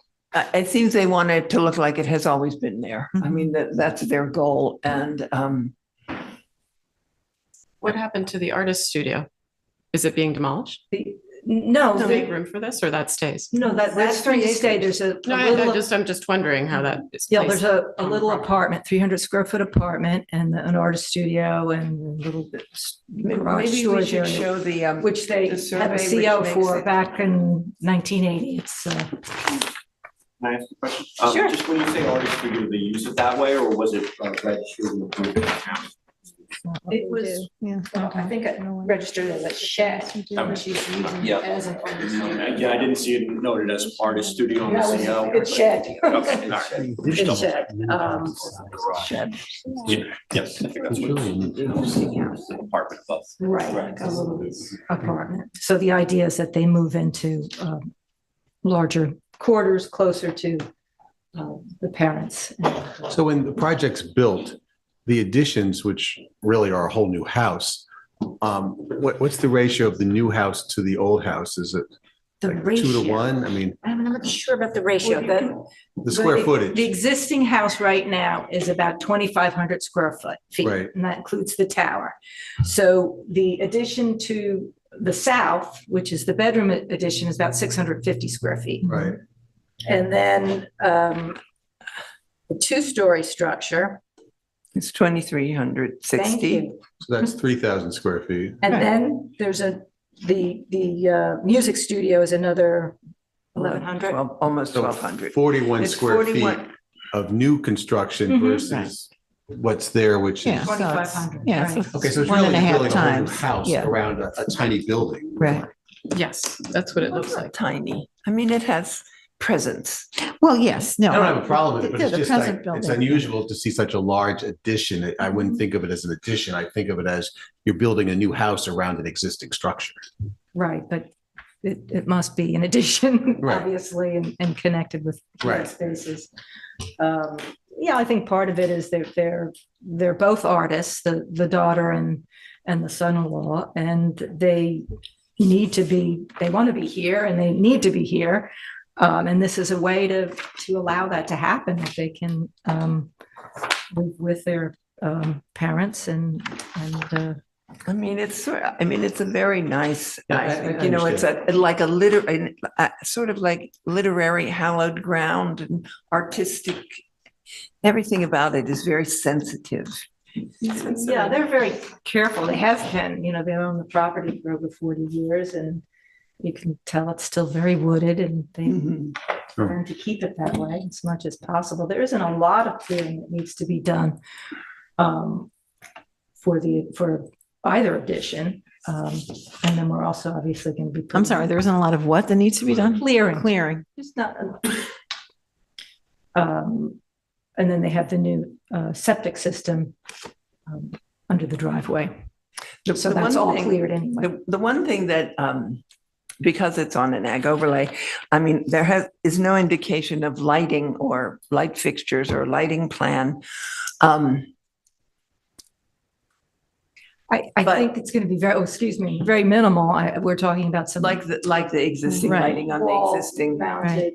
It seems they want it to look like it has always been there. I mean, that's their goal. And what happened to the artist studio? Is it being demolished? No, To make room for this, or that stays? no, that's going to stay. There's a No, little, I'm just wondering how that is. yeah, there's placed a on the little property. apartment, 300 square foot apartment and an artist studio and a little bit garage Maybe we storage should area, show the, which they the had survey, a which CO makes for it- back in 1980. It's, Can I ask a question? Sure. Just when you say artist studio, they use it that way, or was it registered in the group account? it was, Yeah. I think it registered as a shed, which she's using Yeah. as an artist. Yeah, I didn't see it noted as artist studio on the No, CO. it's shed. Okay, all right. It's shed. shed. Yeah, yes, I think that's what it is. Apartment above. Right, Right. like a little apartment. So the idea is that they move into larger quarters closer to the parents. So when the project's built, the additions, which really are a whole new house, what's the ratio of the new house to the old house? Is it The like 2 ratio. to 1? I mean, I'm not sure about the ratio. the square The footage, existing house right now is about 2,500 square feet, Right. and that includes the tower. So the addition to the south, which is the bedroom addition, is about 650 square feet. right? And then the two-story structure, It's 2,360. thank you. So that's 3,000 square feet. And then there's the music studio is another 1,100. Almost So 1,200. 41 It's square feet 41 of new construction Mhm. versus what's there, which Yeah. is. So it's- 2,500. Yeah. right. Okay, so it's One and really a half building a whole new times. house Yeah. around a tiny building. Right. Yes, that's what it looks Looks like. like tiny. I mean, it has presence. Well, yes, no. I don't have a problem with it, but Yeah, it's the just present like, it's building. unusual to see such a large addition. I wouldn't think of it as an addition. I think of it as you're building a new house around an existing structure. Right, but it must be in addition, Right. obviously, and connected with Right. spaces. Yeah, I think part of it is they're both artists, the daughter and the son-in-law, and they want to be here and they need to be here. And this is a way to allow that to happen, if they can live with their parents and I mean, it's a very nice, Yeah, I you know, it's like sort of like literary hallowed ground and artistic. Everything about it is very sensitive. yeah, they're very careful. They have been, they own the property for over 40 years, and you can tell it's still very wooded, and they learn to keep it that way as much as possible. There isn't a lot of clearing that needs to be done for either addition. And then we're also obviously going to be. I'm sorry, there isn't a lot of what that needs to be done? Clearing. Clearing. Just not. And then they have the new septic system under the driveway. So The that's one all thing- cleared anyway. The one thing that, because it's on an ag overlay, I mean, is no indication of lighting or light fixtures or lighting plan. I But- think it's going to be very minimal. We're talking about some. Like the existing Right. lighting on the wall existing. Mounted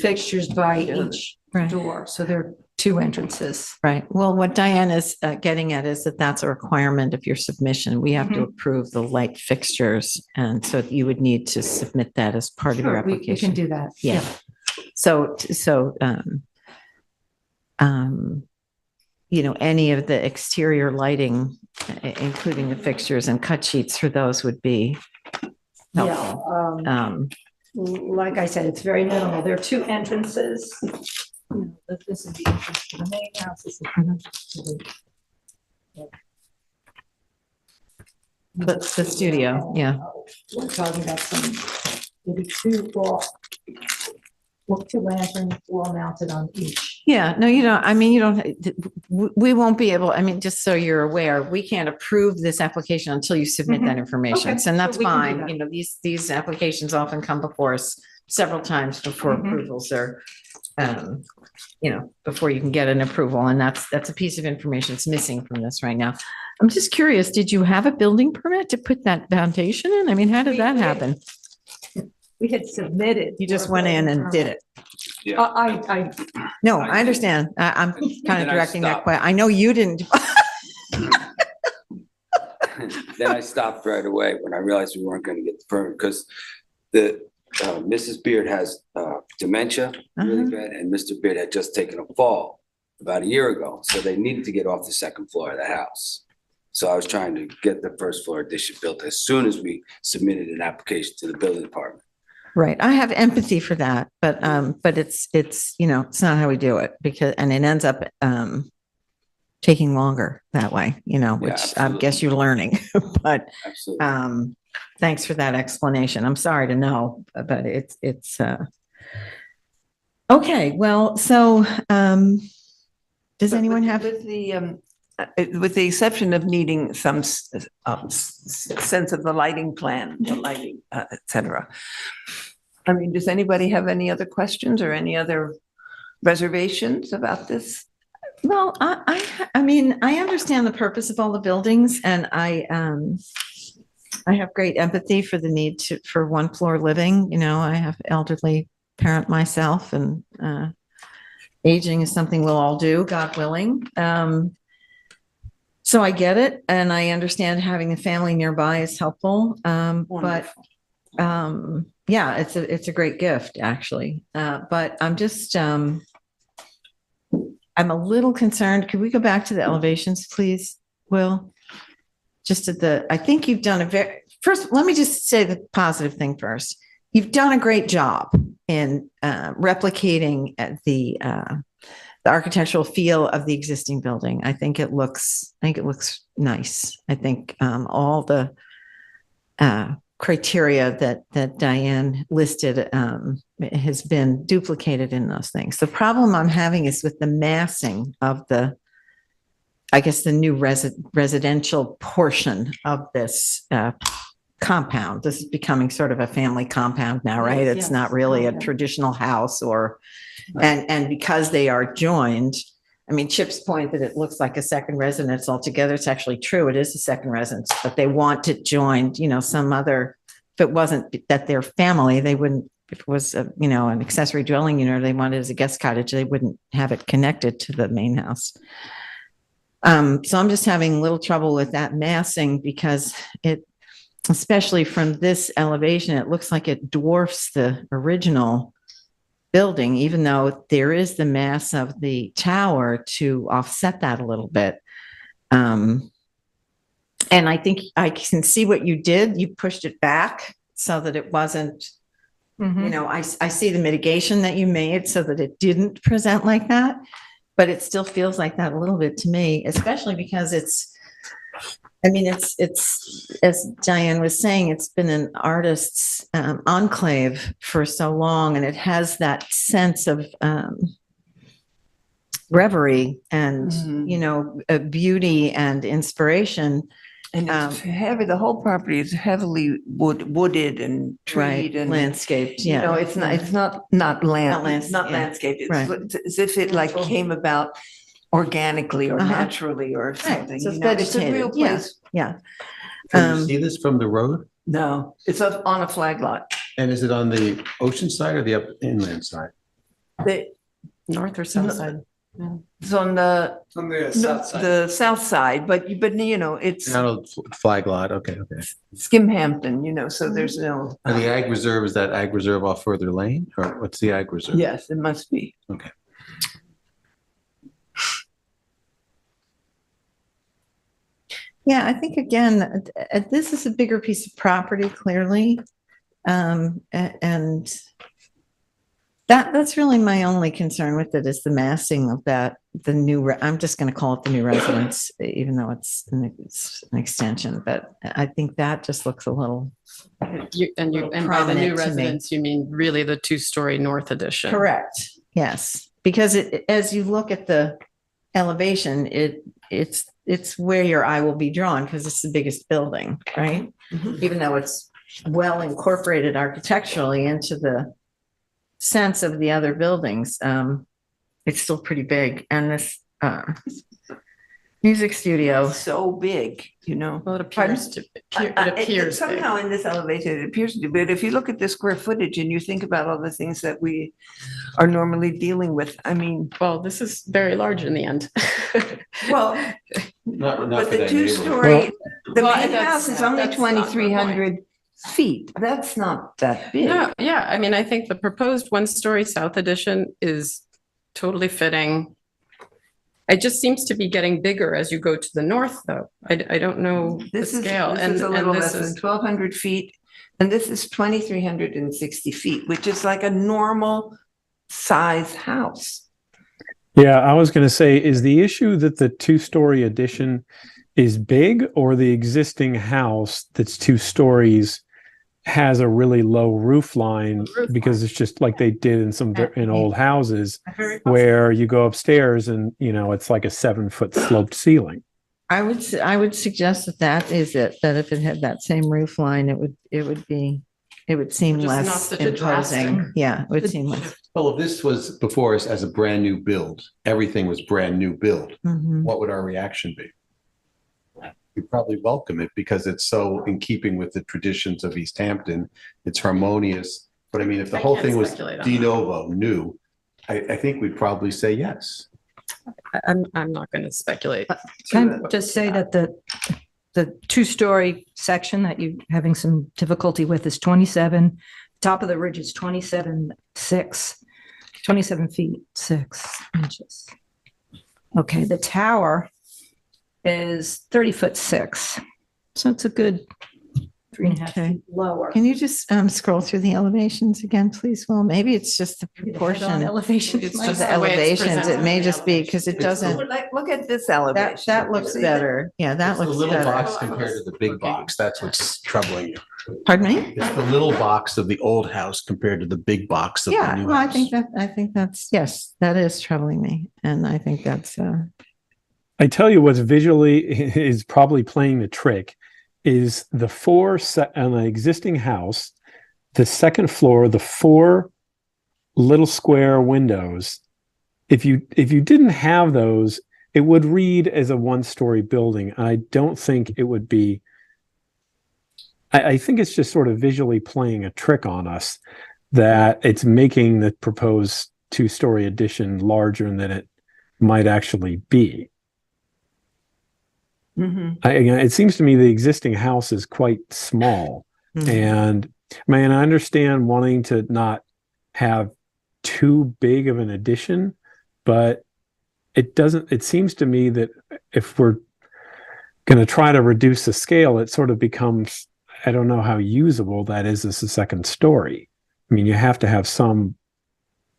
fixtures by Yeah. each Right. door. So there are two entrances. Right. Well, what Diane is getting at is that that's a requirement of your submission. We have to Mhm. approve the light fixtures. And so you would need to submit that as part of your Sure, we can application. do that. Yeah. So, any of the exterior lighting, including the fixtures and cut sheets for those would be helpful. Yeah. Like I said, it's very minimal. There are two entrances. This is the entrance to the main house. This is the entrance to The studio, yeah. We're talking about maybe two lanterns wall mounted on each. Yeah, no, you don't, we won't be able, just so you're aware, we can't approve this application until you submit that information. Okay, And that's so we can do fine. that. These applications often come before us several times before Mhm. approvals are, before you can get an approval. And that's a piece of information that's missing from this right now. I'm just curious, did you have a building permit to put that foundation in? How did that happen? We had submitted. You just went in and did it. I No, I understand. I'm kind of Then I directing that stopped. question. I know you didn't. then I stopped right away when I realized we weren't going to get the permit because the Mrs. Beard has dementia really bad, and Mr. Beard had just taken a fall about a year ago, so they needed to get off the second floor of the house. So I was trying to get the first floor addition built as soon as we submitted an application to the building department. Right. I have empathy for that, but it's, you know, it's not how we do it and it ends up, taking longer that way, you know, which I guess you're learning, but, Absolutely. thanks for that explanation. I'm sorry to know, but it's, okay. Well, so, does anyone have? With the exception of needing some sense of the lighting plan, the lighting, et cetera. I mean, does anybody have any other questions or any other reservations about this? Well, I mean, I understand the purpose of all the buildings and I have great empathy for the need for one floor living. You know, I have elderly parent myself and, aging is something we'll all do, God willing. So I get it. And I understand having a family nearby is helpful. But, yeah, it's a great gift actually. But I'm just, I'm a little concerned. Could we go back to the elevations, please, Will? Just I think you've done first, let me just say the positive thing first. You've done a great job in replicating the architectural feel of the existing building. I think it looks nice. I think all the criteria that Diane listed has been duplicated in those things. The problem I'm having is with the massing of the new residential portion of this compound. This is becoming sort of a family compound now, right? It's not really a traditional house and because they are joined, I mean, Chip's point that it looks like a second residence altogether, it's actually true. It is a second residence, but they want it joined, you know, if it wasn't that their family, they wouldn't, if it was an accessory dwelling unit, or they wanted it as a guest cottage, they wouldn't have it connected to the main house. So I'm just having a little trouble with that massing because especially from this elevation, it looks like it dwarfs the original building, even though there is the mass of the tower to offset that a little bit. And I think I can see what you did. You pushed it back so that it wasn't, you know, I see the mitigation that you made so that it didn't present like that, but it still feels like that a little bit to me, especially because it's, as Diane was saying, it's been an artist's enclave for so long, and it has that sense of reverie and, you know, beauty and inspiration. And it's heavy, the whole property is heavily wooded and treed and landscaped. You know, it's not landscaped. It's as if it like came about organically or naturally or something. So you know? It's a real place. Yeah. Can you see this from the road? No, it's on a flag lot. And is it on the ocean side or the inland side? The North or south side? It's on the south side. The south side, but you know, it's Not a flag lot. Okay. Skim Hampton, you know, so there's no. And the ag reserve, is that ag reserve off further lane or what's the ag reserve? Yes, it must be. Okay. Yeah, I think again, this is a bigger piece of property, clearly. And that's really my only concern with it is the massing of that, I'm just going to call it the new residence, even though it's an extension, but I think that just looks a little. And by the new residence, you mean really the 2-story north addition? Correct. Yes. Because as you look at the elevation, it's where your eye will be drawn because it's the biggest building, right? Even though it's well incorporated architecturally into the sense of the other buildings, it's still pretty big. And this, Music studio. So big, you know. Well, it appears to, it appears big. Somehow in this elevation, it appears to be, but if you look at the square footage and you think about all the things that we are normally dealing with, I mean, Well, this is very large in the end. well, Not but for the that two-story, the Well, main that's- house is only that's not my point. 2,300 feet. That's not that big. No, yeah, I mean, I think the proposed one-story south addition is totally fitting. It just seems to be getting bigger as you go to the north, though. I don't know the This is, scale. this is a little less this than is 1,200 feet, and this is 2,360 feet, which is like a normal size house. Yeah, I was going to say, is the issue that the two-story addition is big, or the existing house that's 2 stories has a really low roof line because it's just like they did in some in old houses where you go upstairs and, you know, it's like a 7-foot sloped ceiling. I would suggest that that is it, that if it had that same roof line, it would seem Just not less such a drastic- imposing. Yeah, it would seem less. Well, if this was before us as a brand new build, everything was brand new build, Mhm. what would our reaction be? We'd probably welcome it because it's so in keeping with the traditions of East Hampton. It's harmonious. But I mean, if the I whole can't thing was speculate on de that. novo, new, I think we'd probably say yes. I'm not going to speculate. Can I just say that the 2-story section that you're having some difficulty with is 27, top of the ridge is 27 feet 6 inches. Okay, the tower is 30'6". So it's a good 3.5 Okay. feet lower. Can you just scroll through the elevations again, please? Well, maybe it's just the Head on proportion Elevations. It's of just the the way it's elevations. It presented may on the just be because it doesn't, Look at this elevation. that looks better. Yeah, that It's the looks little better. box compared to the big box. That's what's troubling you. Pardon me? It's the little box of the old house compared to the big box of the Yeah, new well, I house. think that's, yes, that is troubling me. And I think that's, I tell you what's visually is probably playing the trick is the 4 set on the existing house, the second floor, the 4 little square windows. If you didn't have those, it would read as a 1-story building. I don't think it would be. I think it's just sort of visually playing a trick on us that it's making the proposed 2-story addition larger than it might actually be. Mhm. Again, it seems to me the existing house is quite small. Mhm. And I mean, I understand wanting to not have too big of an addition, but it seems to me that if we're going to try to reduce the scale, it sort of becomes, I don't know how usable that is as a second story. I mean, you have to have some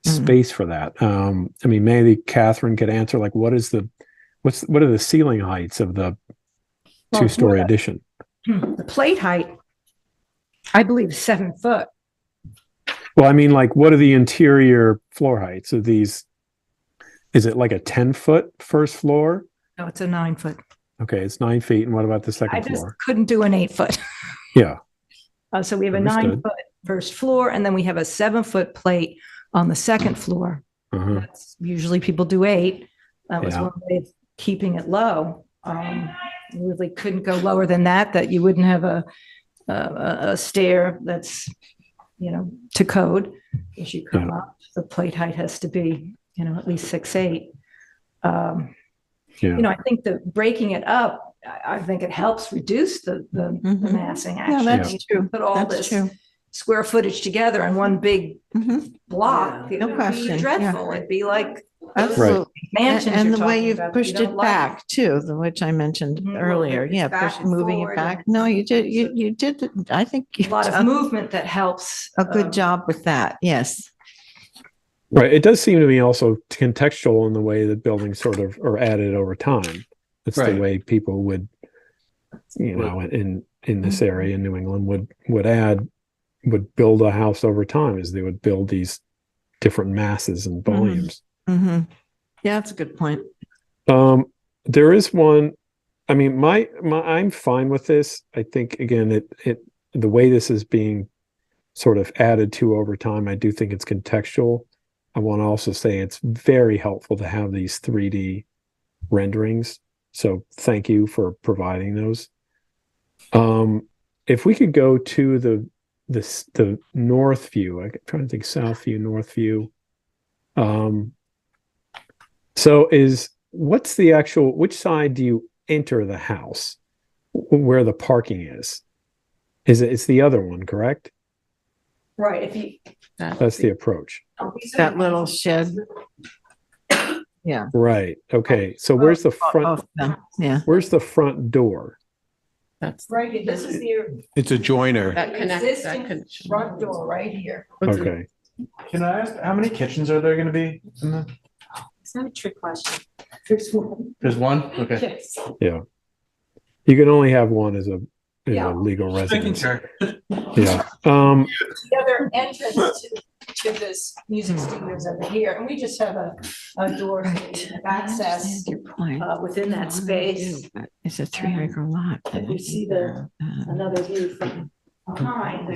space for that. I mean, maybe Catherine could answer, like, what are the ceiling heights of the Well, 2-story what- addition? The plate height, I believe, is 7 foot. Well, I mean, like, what are the interior floor heights of these? Is it like a 10-foot first floor? No, it's a 9 foot. Okay, it's 9 feet. And what about the I second just floor? couldn't do an 8 foot. Yeah. So we have a Understood. 9 foot first floor, and then we have a 7 foot plate on the second floor. Uh-huh. That's usually people do 8. That was Yeah. one way of keeping it low. You really couldn't go lower than that you wouldn't have a stair that's, to code. As you come up, the plate height has to be, at least 6'8". Yeah. I think that breaking it up, I think it helps reduce the Mhm. massing Yeah, actually. that's You true. Put all That's this true. square footage together in one big Mhm. block. Yeah. It No would question, be yeah. dreadful. It'd be like Absolutely. mansions. And you're the way talking you've about that pushed don't it like. back too, which I mentioned Mhm. earlier. It's Yeah, back and moving it forward back. and- No, you did, you did, I think A you've lot of done movement that helps. a good job with that. Yes. Right. It does seem to me also contextual in the way that buildings sort of are added over time. It's Right. the way people would, in this area in New England would build a house over time as they would build these different masses and volumes. Hmm. Yeah, that's a good point. There is one. I mean, I'm fine with this. I think again, the way this is being sort of added to over time, I do think it's contextual. I want to also say it's very helpful to have these 3D renderings So thank you for providing those. If we could go to the north view, I'm trying to think south view, north view. So what's the actual, which side do you enter the house where the parking is? It's the other one, correct? Right, if you. That's the approach. That little shed. Yeah. Right. Okay. So where's the front? Both of them, yeah. Where's the front door? That's Right, here. This is the It's a joiner. that connects, that existing could. front door right here. Okay. Can I ask, how many kitchens are there gonna be in the? It's not a trick question. There's one? Okay. Yes. Yeah. You can only have one as a Yeah. legal residence. sure. Yeah. The other entrance to this music studio is over here, and we just have a door to access Your point. within that space. It's a 3-acre lot. If you see another view from behind,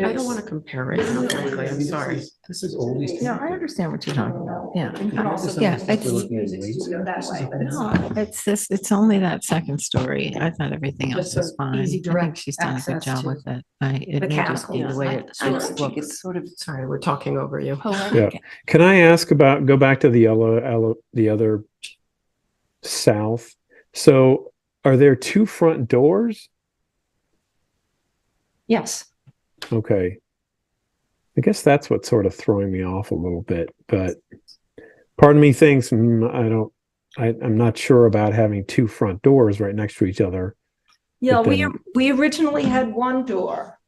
I don't want to compare it. Frankly, I'm sorry. This is oldies. No, I understand what you're talking about. Yeah. You can also Yeah, use the it's- music studio that way, but it's No, it's this, it's only that second story. I thought everything else Just was a fine. I easy think direct she's done a good access job to with it. It may just be the way it I looks. just think it's sort of, sorry, we're talking over you. Yeah. Can I ask go back to the the other south? So are there two front doors? yes. Okay. I guess that's what's sort of throwing me off a little bit, but part of me thinks I'm not sure about having two front doors right next to each other. Yeah, But then- we originally had one door.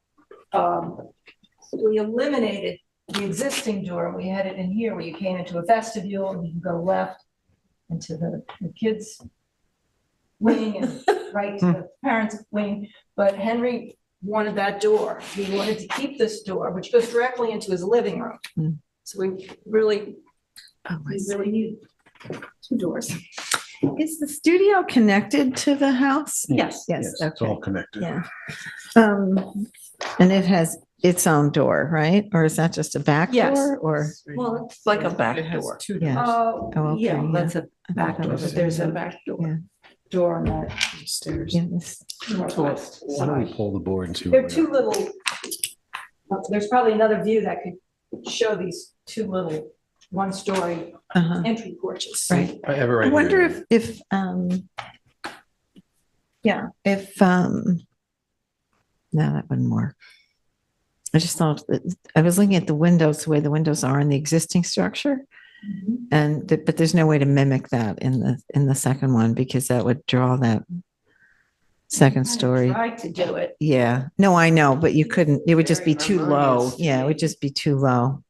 We eliminated the existing door. We had it in here where you came into a vestibule and you can go left into the kids' wing and right to the parents' wing. But Henry wanted that door. He wanted to keep this door, which goes directly into his living room. Mm. So we really Oh, I see. need two doors. Is the studio connected to the house? Yes. Yes, It's all okay. connected. Yeah. And it has its own door, right? Or is that just a back Yes. door or? Well, it's like a back It has door. two Yeah. doors. Oh, okay, Yeah, yeah. that's a I back thought that door, was but a- there's a back Yeah. door on that Stairs. Yeah, this- northwest Why don't we side. pull the board and see? There where are we two little, there's probably another view that could show these two little one-story uh-huh. entry porches. Right. are. I have it right I wonder here. if, no, that wouldn't work. I just thought, I was looking at the windows, the way the windows are in the existing structure. And, but there's no way to mimic that in the second one because that would draw that second story. Tried to do it. Yeah, no, I know, but you couldn't, it would just be Very too low. harmonious. Yeah, it would just be too low.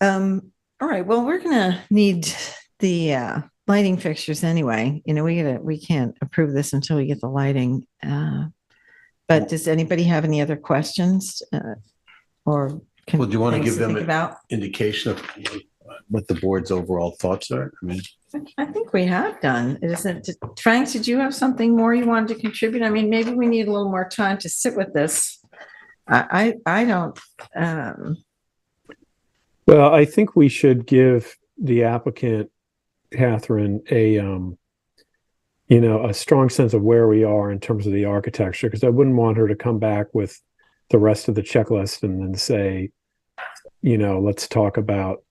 All right, well, we're gonna need the lighting fixtures anyway. You know, we can't approve this until we get the lighting. But does anybody have any other questions? Or can Well, do you want to things give them think an about? indication of what the board's overall thoughts are? I mean, I think we have done. Frank, did you have something more you wanted to contribute? I mean, maybe we need a little more time to sit with this. I don't, Well, I think we should give the applicant, Catherine, a strong sense of where we are in terms of the architecture, because I wouldn't want her to come back with the rest of the checklist and then say, let's talk about,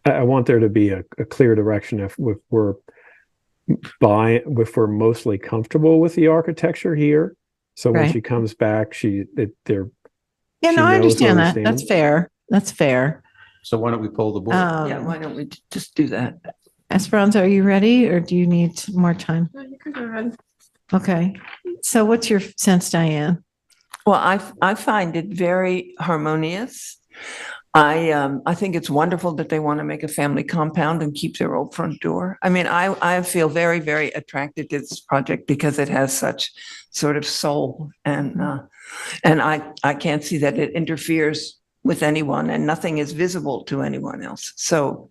I want there to be a clear direction if we're mostly comfortable with the architecture here. So when Right. she comes back, yeah, she no, I knows where understand we that. stand. That's fair. That's fair. so why don't we pull the board? Yeah, why don't we just do that? Esperanza, are you ready or do you need more time? No, you can go ahead. Okay. So what's your sense, Diane? Well, I find it very harmonious. I think it's wonderful that they want to make a family compound and keep their old front door. I mean, I feel very, very attracted to this project because it has such sort of soul and I can't see that it interferes with anyone and nothing is visible to anyone else. So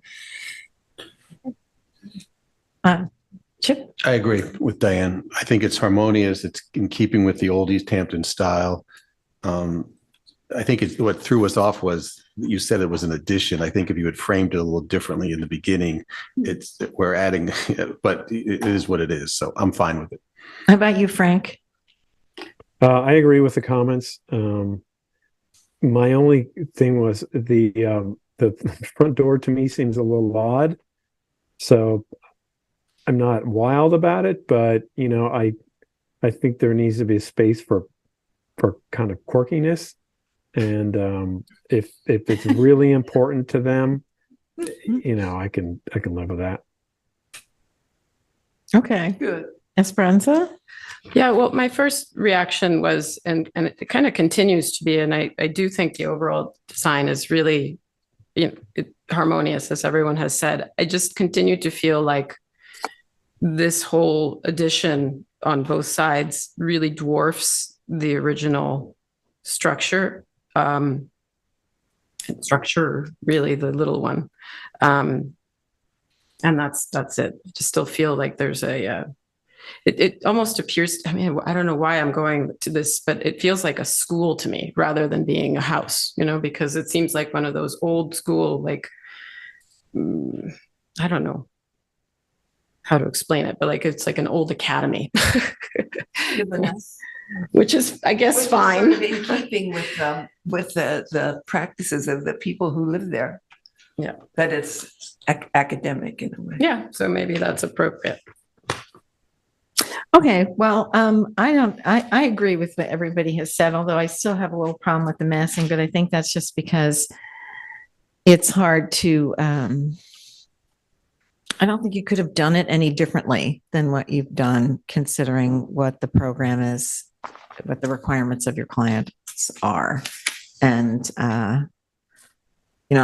Chip? I agree with Diane. I think it's harmonious. It's in keeping with the old East Hampton style. I think it's what threw us off was you said it was an addition. I think if you had framed it a little differently in the beginning, we're adding, but it is what it is. So I'm fine with it. How about you, Frank? I agree with the comments. My only thing was the front door to me seems a little odd. So I'm not wild about it, but you know, I think there needs to be a space for kind of quirkiness. And if it's really important to them, you know, I can live with that. Okay. Good. Esperanza? Yeah, well, my first reaction was, and it kind of continues to be, and I do think the overall design is really, harmonious, as everyone has said. I just continue to feel like this whole addition on both sides really dwarfs the original structure. Really the little one. And that's it. I just still feel like there's it almost appears, I mean, I don't know why I'm going to this, but it feels like a school to me rather than being a house, because it seems like one of those old school, like, I don't know how to explain it, but like, it's like an old academy, which is, I guess, fine. Sort of in keeping with the practices of the people who live there. Yeah. But it's academic in a way. Yeah. So maybe that's appropriate. Okay, well, I agree with what everybody has said, although I still have a little problem with the massing, but I think that's just because it's hard to, I don't think you could have done it any differently than what you've done, considering what the program is, what the requirements of your clients are. And, I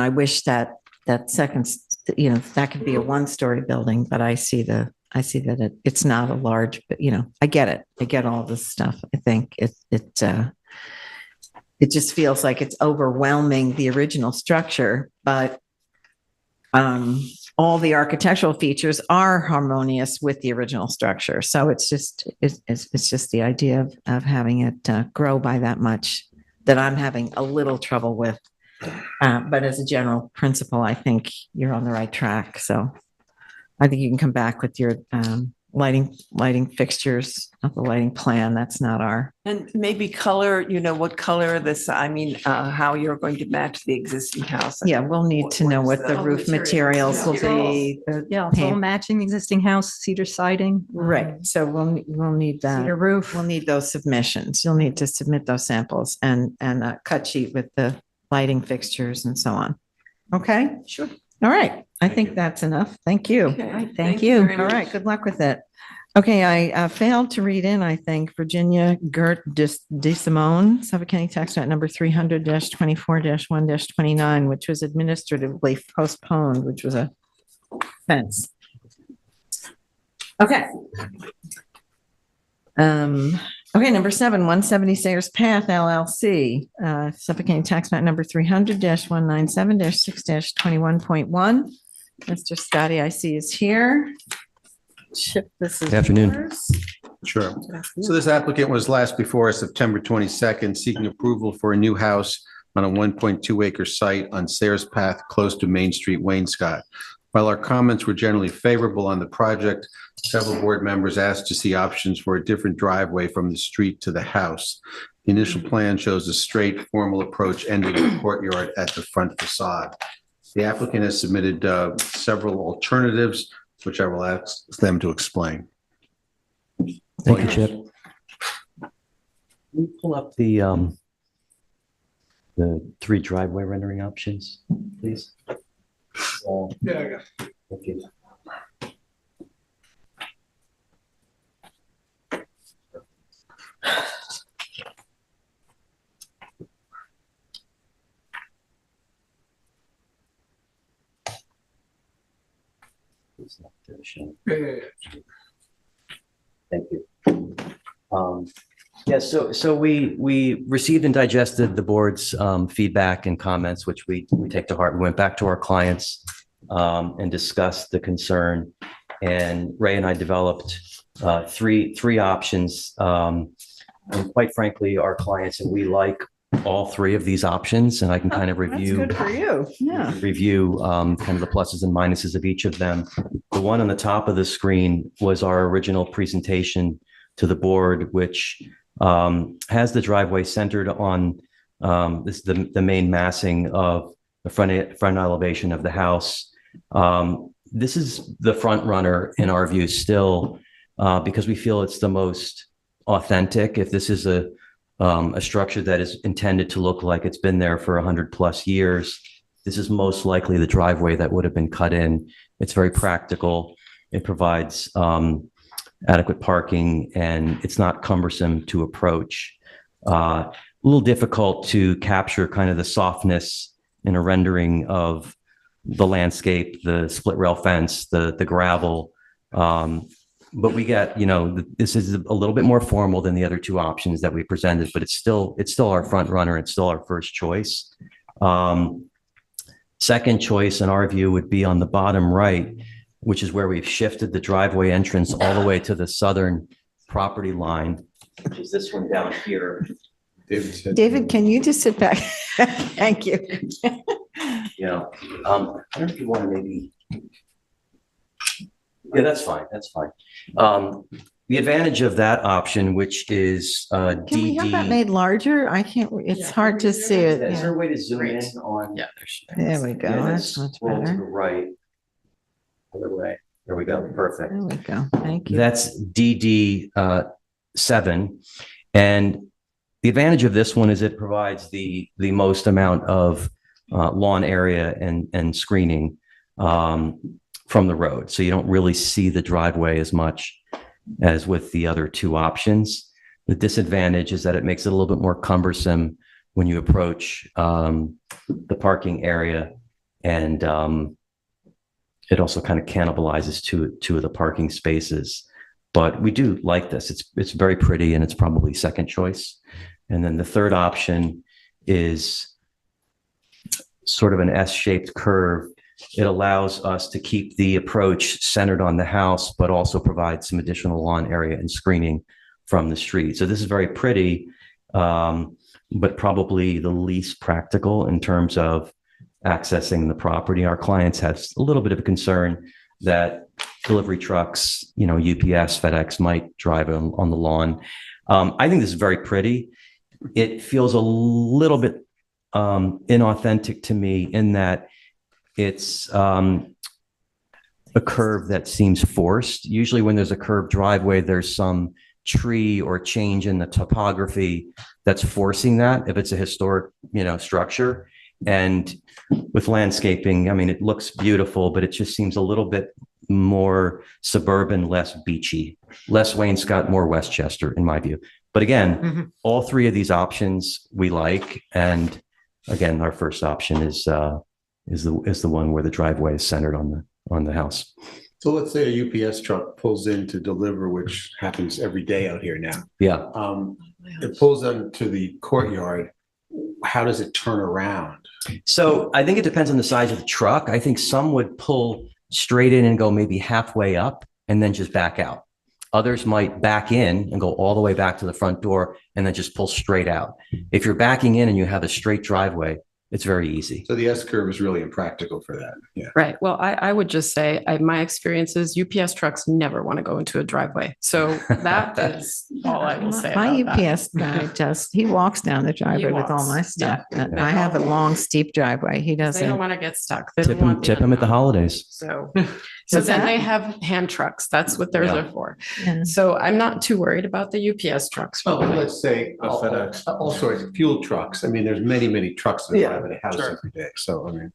wish that second, that could be a one-story building, but I see that it's not a large, but I get it. I get all this stuff. I think it just feels like it's overwhelming the original structure, but all the architectural features are harmonious with the original structure. So it's just the idea of having it grow by that much that I'm having a little trouble with. But as a general principle, I think you're on the right track. So I think you can come back with your lighting fixtures, not the lighting plan. That's not our. And maybe color, what color how you're going to match the existing house. Yeah, we'll need to know what the roof materials will be. Yeah, it's all matching the existing house, cedar siding. Right. So we'll need that. Cedar roof. We'll need those submissions. You'll need to submit those samples and a cut sheet with the lighting fixtures and so on. Okay? Sure. All right. I think that's enough. Thank you. Okay. Thank you. very All much. right. Good luck with it. Okay. I failed to read in, I think, Virginia Gert de Simone, Suffolk County Tax Note number 300-24-1-29, which was administratively postponed, which was a fence. Okay. Okay, number 7, 170 Sayers Path LLC, Suffolk County Tax Map number 300-197-6-21.1. Mr. Scotty, I see is here. Chip, this is Good afternoon. yours. Sure. So this applicant was last before us September 22nd, seeking approval for a new house on a 1.2 acre site on Sayers Path, close to Main Street, Waynescott. While our comments were generally favorable on the project, several board members asked to see options for a different driveway from the street to the house. The initial plan shows a straight formal approach ending in the courtyard at the front facade. The applicant has submitted several alternatives, which I will ask them to explain. Thank you, Chip. Can you pull up the 3 driveway rendering options, please? Yeah, I got it. Thank you. It's not showing. Thank you. Yeah, so we received and digested the board's feedback and comments, which we take to heart. We went back to our clients and discussed the concern. And Ray and I developed three options. And quite frankly, our clients and we like all three of these options, and I can kind of That's review good for you. Yeah. kind of the pluses and minuses of each of them. The one on the top of the screen was our original presentation to the board, which has the driveway centered on the main massing of the front elevation of the house. This is the front runner in our view still, because we feel it's the most authentic. If this is a structure that is intended to look like it's been there for 100+ years, this is most likely the driveway that would have been cut in. It's very practical. It provides adequate parking, and it's not cumbersome to approach. A little difficult to capture kind of the softness in a rendering of the landscape, the split rail fence, the gravel. But we get, this is a little bit more formal than the other two options that we presented, but it's still our front runner. It's still our first choice. Second choice in our view would be on the bottom right, which is where we've shifted the driveway entrance all the way to the southern property line, which is this one down here. David, can you just sit back? Thank you. I don't know if you want to maybe. Yeah, that's fine. That's fine. The advantage of that option, which is Can we have that made larger? I can't, it's hard to see it. Is there a Yeah. way to zoom in on? Yeah, There we go. That's much scroll to the better. right. Other way. There we go. Perfect. There we go. Thank you. That's DD 7. And the advantage of this one is it provides the most amount of lawn area and screening from the road. So you don't really see the driveway as much as with the other two options. The disadvantage is that it makes it a little bit more cumbersome when you approach the parking area, and it also kind of cannibalizes two of the parking spaces. But we do like this. It's very pretty, and it's probably second choice. And then the third option is sort of an S-shaped curve. It allows us to keep the approach centered on the house, but also provide some additional lawn area and screening from the street. So this is very pretty, but probably the least practical in terms of accessing the property. Our clients have a little bit of a concern that delivery trucks, UPS, FedEx might drive on the lawn. I think this is very pretty. It feels a little bit inauthentic to me in that it's a curve that seems forced. Usually when there's a curved driveway, there's some tree or change in the topography that's forcing that, if it's a historic, structure. And with landscaping, I mean, it looks beautiful, but it just seems a little bit more suburban, less beachy, less Wainscott, more Westchester, in my view. But again, all three of these options we like. And again, our first option is the one where the driveway is centered on the house. So let's say a UPS truck pulls in to deliver, which happens every day out here now. Yeah. It pulls into the courtyard. How does it turn around? So I think it depends on the size of the truck. I think some would pull straight in and go maybe halfway up and then just back out. Others might back in and go all the way back to the front door and then just pull straight out. If you're backing in and you have a straight driveway, it's very easy. So the S curve is really impractical for that. Yeah. Right. Well, I would just say my experience is UPS trucks never want to go into a driveway. So that is all I will say. My about that. UPS guy he walks down the driveway with all my stuff. Yeah. I have a long, steep driveway. He They don't doesn't. want to get stuck. They don't want Tip him at the holidays. So What's then that? they have hand trucks. That's what theirs are for. Yeah. So I'm not too worried about the UPS trucks. Well, let's say all sorts of fuel trucks. I mean, there's many, many trucks that drive in a house every day. So, I mean.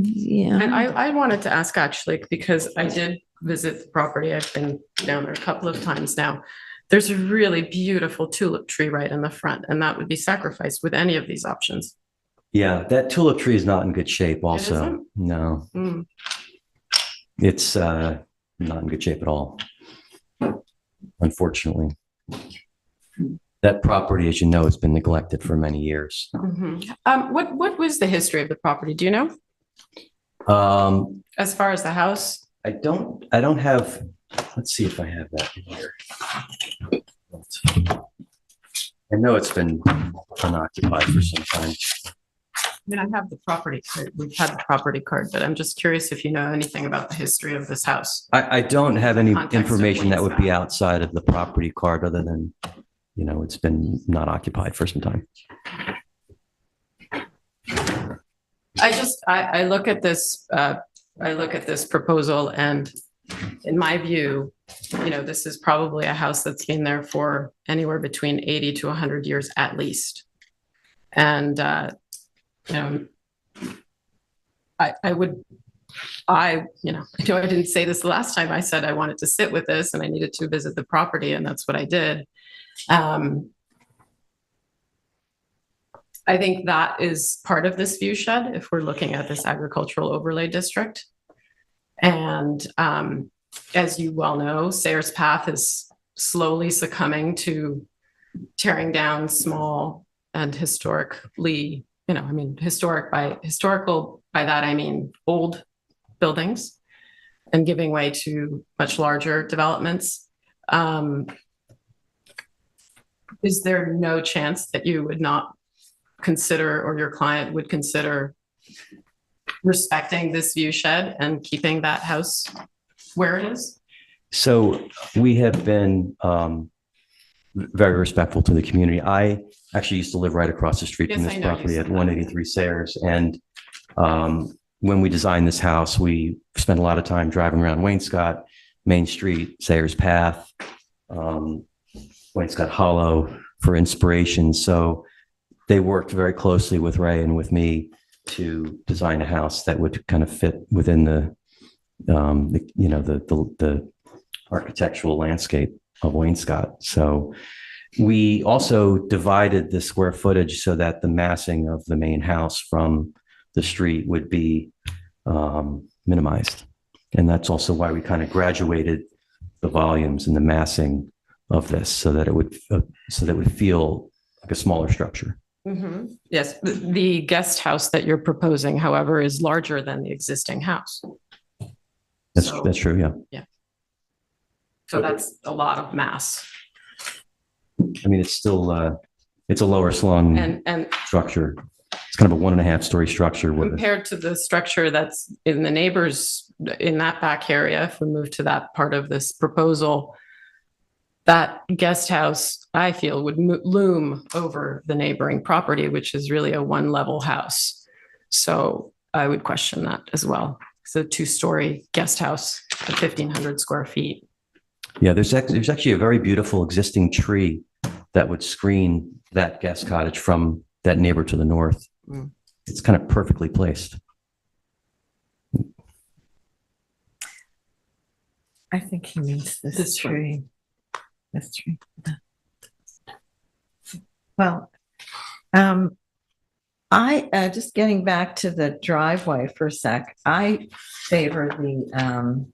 Yeah. And I wanted to ask actually, because I did visit the property. I've been down there a couple of times now. There's a really beautiful tulip tree right in the front, and that would be sacrificed with any of these options. Yeah, that tulip tree is not in good shape also. isn't? No, Mm. it's not in good shape at all, unfortunately. That property, as you know, has been neglected for many years. Mhm. What was the history of the property? Do you know? As far as the house? I don't have, let's see if I have that in here. I know it's been unoccupied for some time. I mean, I have the property card. We've had the property card, but I'm just curious if you know anything about the history of this house. I don't have any Context of information that would be Waynesville. outside of the property card other than, it's been not occupied for some time. I look at this, proposal and in my view, this is probably a house that's been there for anywhere between 80 to 100 years at least. And, I didn't say this the last time. I said I wanted to sit with this and I needed to visit the property, and that's what I did. I think that is part of this view shed if we're looking at this agricultural overlay district. And as you well know, Sayers Path is slowly succumbing to tearing down small and historically, historical by that I mean old buildings and giving way to much larger developments. Is there no chance that you would not consider, or your client would consider, respecting this view shed and keeping that house where it is? So we have been very respectful to the community. I actually used to live right across the street from Yes, this I know you property said at that. 183 Sayers. And when we designed this house, we spent a lot of time driving around Wainscott, Main Street, Sayers Path, Wainscott Hollow for inspiration. So they worked very closely with Ray and with me to design a house that would kind of fit within the architectural landscape of Wainscott. So we also divided the square footage so that the massing of the main house from the street would be minimized. And that's also why we kind of graduated the volumes and the massing of this so that it would feel like a smaller structure. Mm-hmm. Yes, the guest house that you're proposing, however, is larger than the existing house. That's true. Yeah. So that's a lot of mass. I mean, it's still it's a lower slung And structure. It's kind of a 1.5-story structure with compared to the structure that's in the neighbors in that back area, if we move to that part of this proposal, that guest house, I feel, would loom over the neighboring property, which is really a one-level house. So I would question that as well. It's a 2-story guest house at 1,500 square feet. Yeah, there's actually a very beautiful existing tree that would screen that guest cottage from that neighbor to the north. Mm. It's kind of perfectly placed. I think he means this tree. This tree. Well, I just getting back to the driveway for a sec. I favor the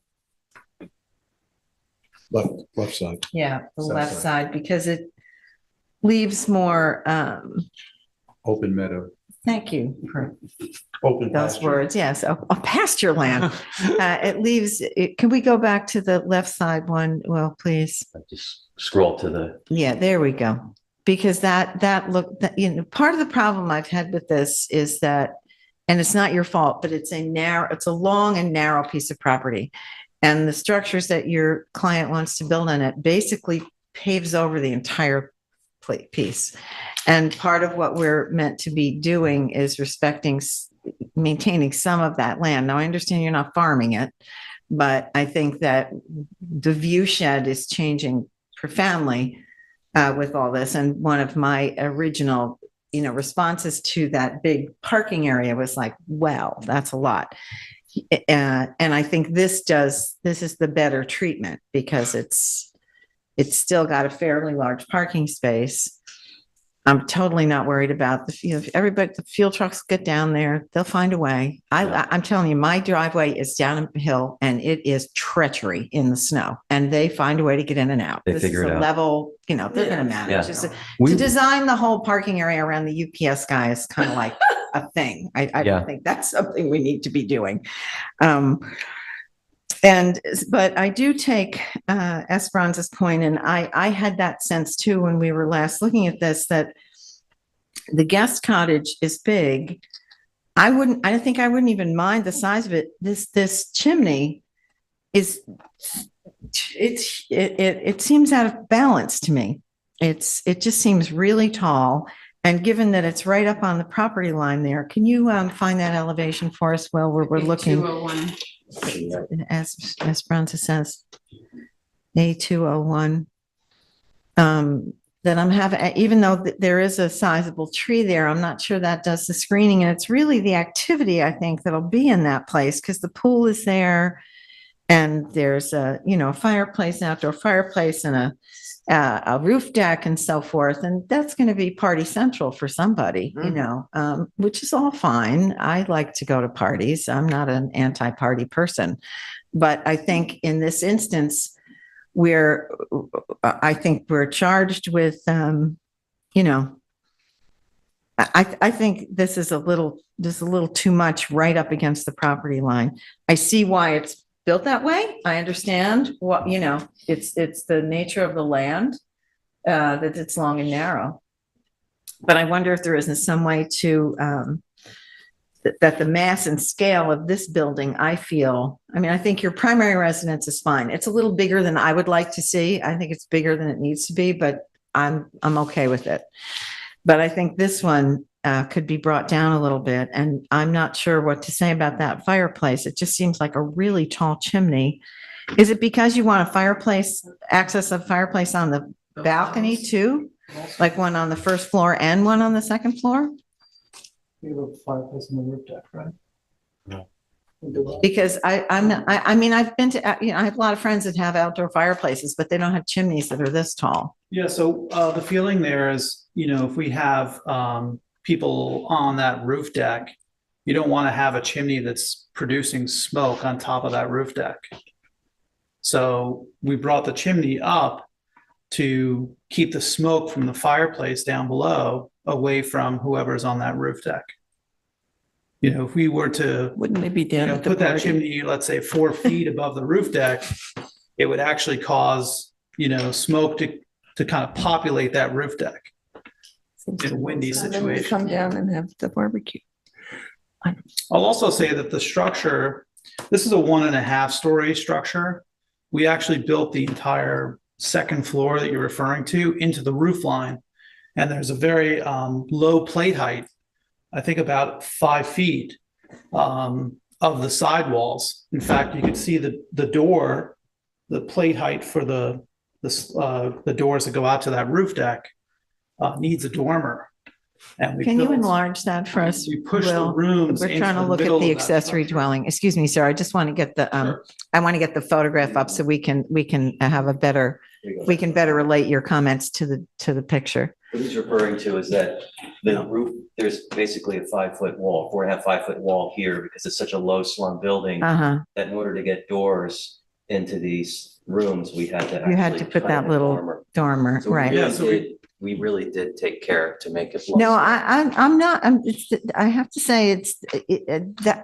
Left side. the South left side. side because it leaves more. Open meadow. Thank you for Open those pasture. words. Yes, a pasture land. It leaves. Can we go back to the left side one? Well, please. Just scroll to the. Yeah, there we go. Because that part of the problem I've had with this is that, and it's not your fault, but it's a long and narrow piece of property. And the structures that your client wants to build on it basically paves over the entire piece. And part of what we're meant to be doing is maintaining some of that land. Now, I understand you're not farming it, but I think that the view shed is changing profoundly with all this. And one of my original, responses to that big parking area was like, wow, that's a lot. And I think this is the better treatment because it's still got a fairly large parking space. I'm totally not worried about everybody, the fuel trucks get down there, they'll find a way. I'm telling you, my driveway is down a hill and it is treachery in the snow and they find a way to get in and out. They This figure is it a out. level, they're going to manage. Yeah. To design the whole parking area around the UPS guy is kind of like a thing. I Yeah. don't think that's something we need to be doing. But I do take Esperanza's point, and I had that sense too when we were last looking at this, that the guest cottage is big. I don't think I wouldn't even mind the size of it. This chimney it seems out of balance to me. It just seems really tall. And given that it's right up on the property line there, can you find that elevation for us while we're looking? 201. As Esperanza says, A201. That I'm having, even though there is a sizable tree there, I'm not sure that does the screening. And it's really the activity, I think, that'll be in that place, because the pool is there and there's a fireplace, outdoor fireplace, and a roof deck and so forth. And that's going to be party central for somebody, which is all fine. I like to go to parties. I'm not an anti-party person, but I think in this instance, I think we're charged with, I think this is a little too much right up against the property line. I see why it's built that way. I understand what, it's the nature of the land, that it's long and narrow. But I wonder if there isn't some way to, that the mass and scale of this building, I think your primary residence is fine. It's a little bigger than I would like to see. I think it's bigger than it needs to be, but I'm okay with it. But I think this one could be brought down a little bit, and I'm not sure what to say about that fireplace. It just seems like a really tall chimney. Is it because you want access a fireplace on the balcony too? Like one on the first floor and one on the second floor? You have a fireplace on the roof deck, right? No. Because I've been to, I have a lot of friends that have outdoor fireplaces, but they don't have chimneys that are this tall. Yeah, so the feeling there is, if we have people on that roof deck, you don't want to have a chimney that's producing smoke on top of that roof deck. So we brought the chimney up to keep the smoke from the fireplace down below away from whoever's on that roof deck. If we were to Wouldn't they be down at the put that party? chimney, let's say 4 feet above the roof deck, it would actually cause, smoke to kind of populate that roof deck in a windy So then we situation. come down and have the barbecue. I'll also say that the structure, this is a 1.5-story structure. We actually built the entire second floor that you're referring to into the roof line. And there's a very low plate height, I think about 5 feet of the sidewalls. In fact, you could see the door, the plate height for the doors that go out to that roof deck needs a dormer. And we Can you built- enlarge that for us? We pushed the Will? rooms We're into trying to the look at middle the of that accessory structure. dwelling. Excuse me, sir. I just want to get the, Sure. I want to get the photograph up so we can have a better, we can better relate your comments to the picture. What he's referring to is that the roof, there's basically a 5-foot wall, 4.5-5-foot wall here, because it's such a low slum building, Uh-huh. that in order to get doors into these rooms, we had to You had actually to put cut that in a little dormer. dormer, So we right? really we really did take care to make it. No, I'm not, I have to say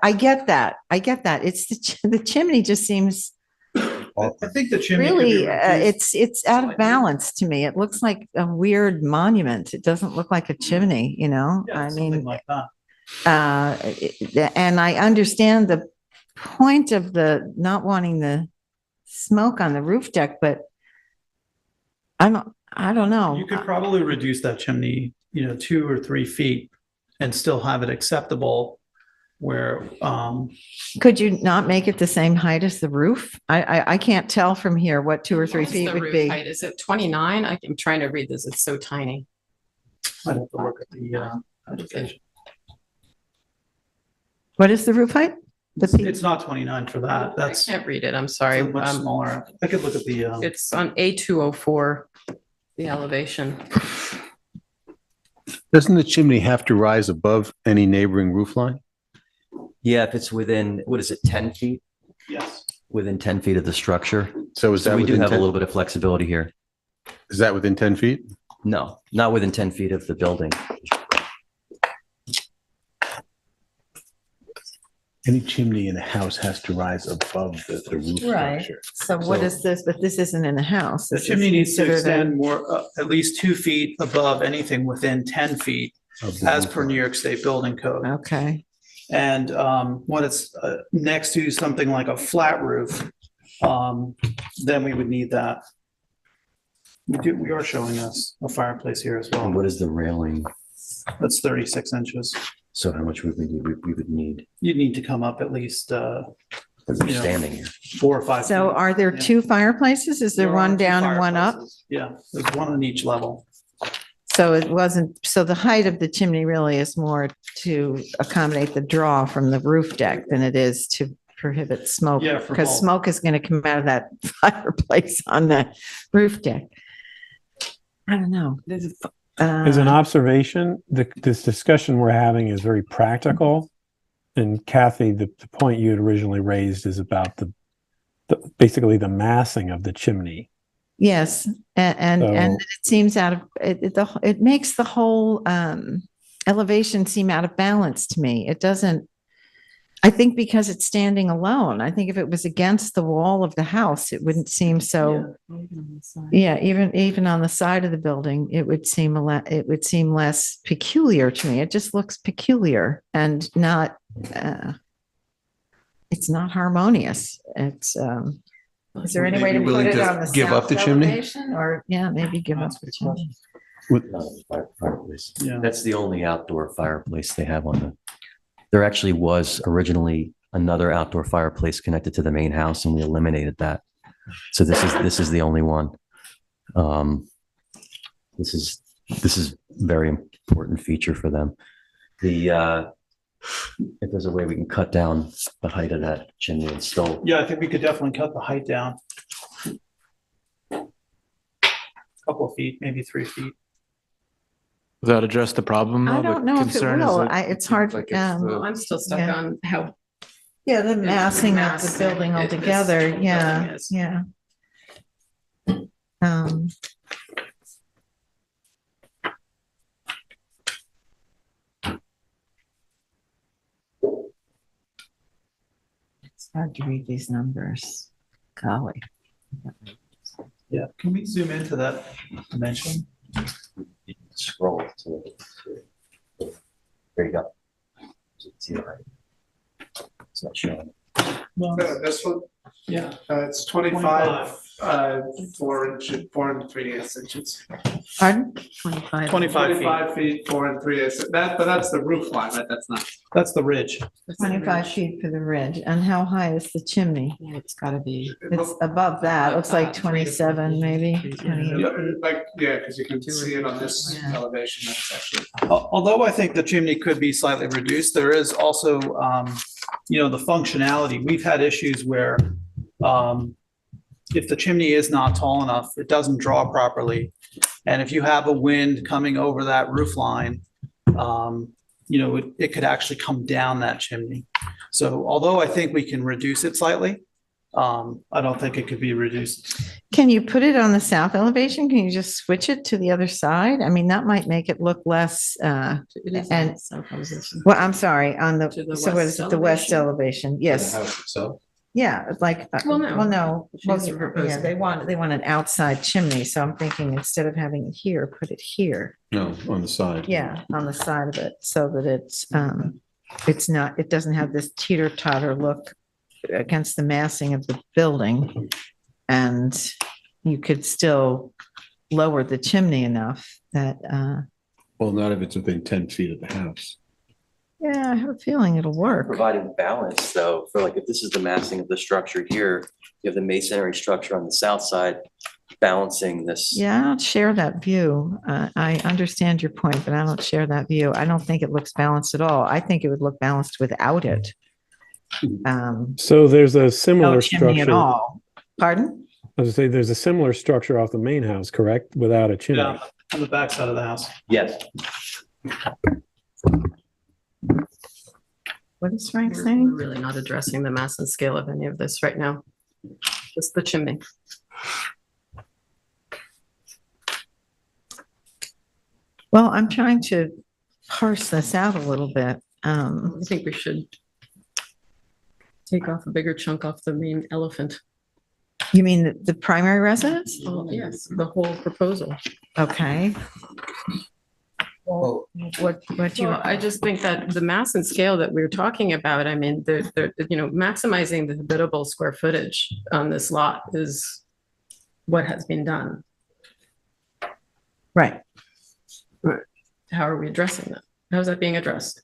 I get that. It's the chimney just seems I think the chimney could be really, reduced. it's out of balance to me. It looks like a weird monument. It doesn't look like a chimney, Yeah, I something mean, like that. and I understand the point of the not wanting the smoke on the roof deck, but I don't know. You could probably reduce that chimney, 2 or 3 feet and still have it acceptable where, Could you not make it the same height as the roof? I can't tell from here what 2 or 3 What's feet the would roof be. height? Is it 29? I'm trying to read this. It's so tiny. I'd have to look at the application. What is the roof height? It's not 29 for that. I That's can't read it. I'm sorry. it's much smaller. I could look at the, It's on A204, the elevation. Doesn't the chimney have to rise above any neighboring roof line? Yeah, if it's within, what is it, 10 feet? yes. Within 10 feet of the structure. So is So that we do within have a 10 little bit of flexibility here. Is that within 10 feet? No, not within 10 feet of the building. Any chimney in a house has to rise above the roof Right. structure. So what is this? But this isn't in the house. The This is chimney needs to considered a- extend more, at least 2 feet above anything within 10 feet Of the as roof per New line. York State Building Code. Okay. And when it's next to something like a flat roof, then we would need that. We are showing us a fireplace here as And well. what is the railing? That's 36 inches. So how much would we would need? You'd need to come up at least Because we're Yeah. standing here. 4 or 5 So feet. are there Yeah. 2 fireplaces? Is there There are one 2 down and one up? fireplaces. Yeah, there's one on each level. So it wasn't, so the height of the chimney really is more to accommodate the draw from the roof deck than it is to prohibit smoke. Yeah, for Because both. smoke is going to come out of that fireplace on the roof deck. I don't know. As an observation, this discussion we're having is very practical. And Kathy, the point you had originally raised is about the basically the massing of the chimney. Yes, and So- it seems out of, it makes the whole elevation seem out of balance to me. It doesn't, I think because it's standing alone. I think if it was against the wall of the house, it wouldn't seem so, yeah, even on the side of the building, it would seem less peculiar to me. It just looks peculiar and not, it's not harmonious. It's, is there any way to Maybe put willing it to on the give up south the chimney? elevation? Or, yeah, maybe give up the chimney. Fireplace. Yeah. That's the only outdoor fireplace they have on the, there actually was originally another outdoor fireplace connected to the main house and we eliminated that. So this is the only one. This is very important feature for them. If there's a way we can cut down the height of that chimney and still. Yeah, I think we could definitely cut the height down. Couple of feet, maybe 3 feet. Does that address the problem? I though? The don't know if it concern is will. that It's it hard, seems like it's the- I'm still stuck Yeah. on how. Yeah, the massing of the massing building it- this altogether, building yeah, is. yeah. It's hard to read these numbers. Golly. Yeah, can we zoom into that dimension? Scroll to there you go. See it right. It's not showing. No, This one, yeah. it's 25, 4 and 3/8 inches. Pardon? 25. 25 feet. Feet, 4 and 3/8. But that's the roof line, right? That's not. That's the ridge. 25 feet for the ridge. And how high is the chimney? Yeah, it's gotta be. It's above that. Looks like 27, maybe. 28 Yeah, feet. like, yeah, because you can see it on this Yeah. elevation. That's actually. Although I think the chimney could be slightly reduced, there is also, the functionality. We've had issues where if the chimney is not tall enough, it doesn't draw properly. And if you have a wind coming over that roof line, it could actually come down that chimney. So although I think we can reduce it slightly, I don't think it could be reduced. Can you put it on the south elevation? Can you just switch it to the other side? I mean, that might make it look less, It is and- on the south elevation. well, I'm sorry, on To the, the so what is west it, the west elevation? elevation? Yes. house itself. Yeah, it's like, Well, no. most She's of, proposing. yeah, they want an outside chimney. So I'm thinking instead of having it here, put it here. No, on the side. Yeah, on the side of it, so that it's not, it doesn't have this teeter-totter look against the massing of the building. And you could still lower the chimney enough that, Well, not if it's within 10 feet of the house. yeah, I have a feeling it'll work. Providing balance though, for like if this is the massing of the structure here, you have the masonry structure on the south side balancing this. Yeah, I don't share that view. I understand your point, but I don't share that view. I don't think it looks balanced at all. I think it would look balanced without it. So there's a No similar chimney at structure. all. Pardon? I was gonna say, there's a similar structure off the main house, correct? Without a chimney. Yeah, on the back side of the house. Yes. What is Frank We're saying? really not addressing the mass and scale of any of this right now. Just the chimney. Well, I'm trying to parse this out a little bit. I think we should Take off a bigger chunk off the main elephant. You mean the primary residence? Oh, yes, the whole proposal. Okay. Well, what do you? Well, I just think that the mass and scale that we're talking about, I mean, maximizing the habitable square footage on this lot is what has been done. Right. How are we addressing that? How is that being addressed?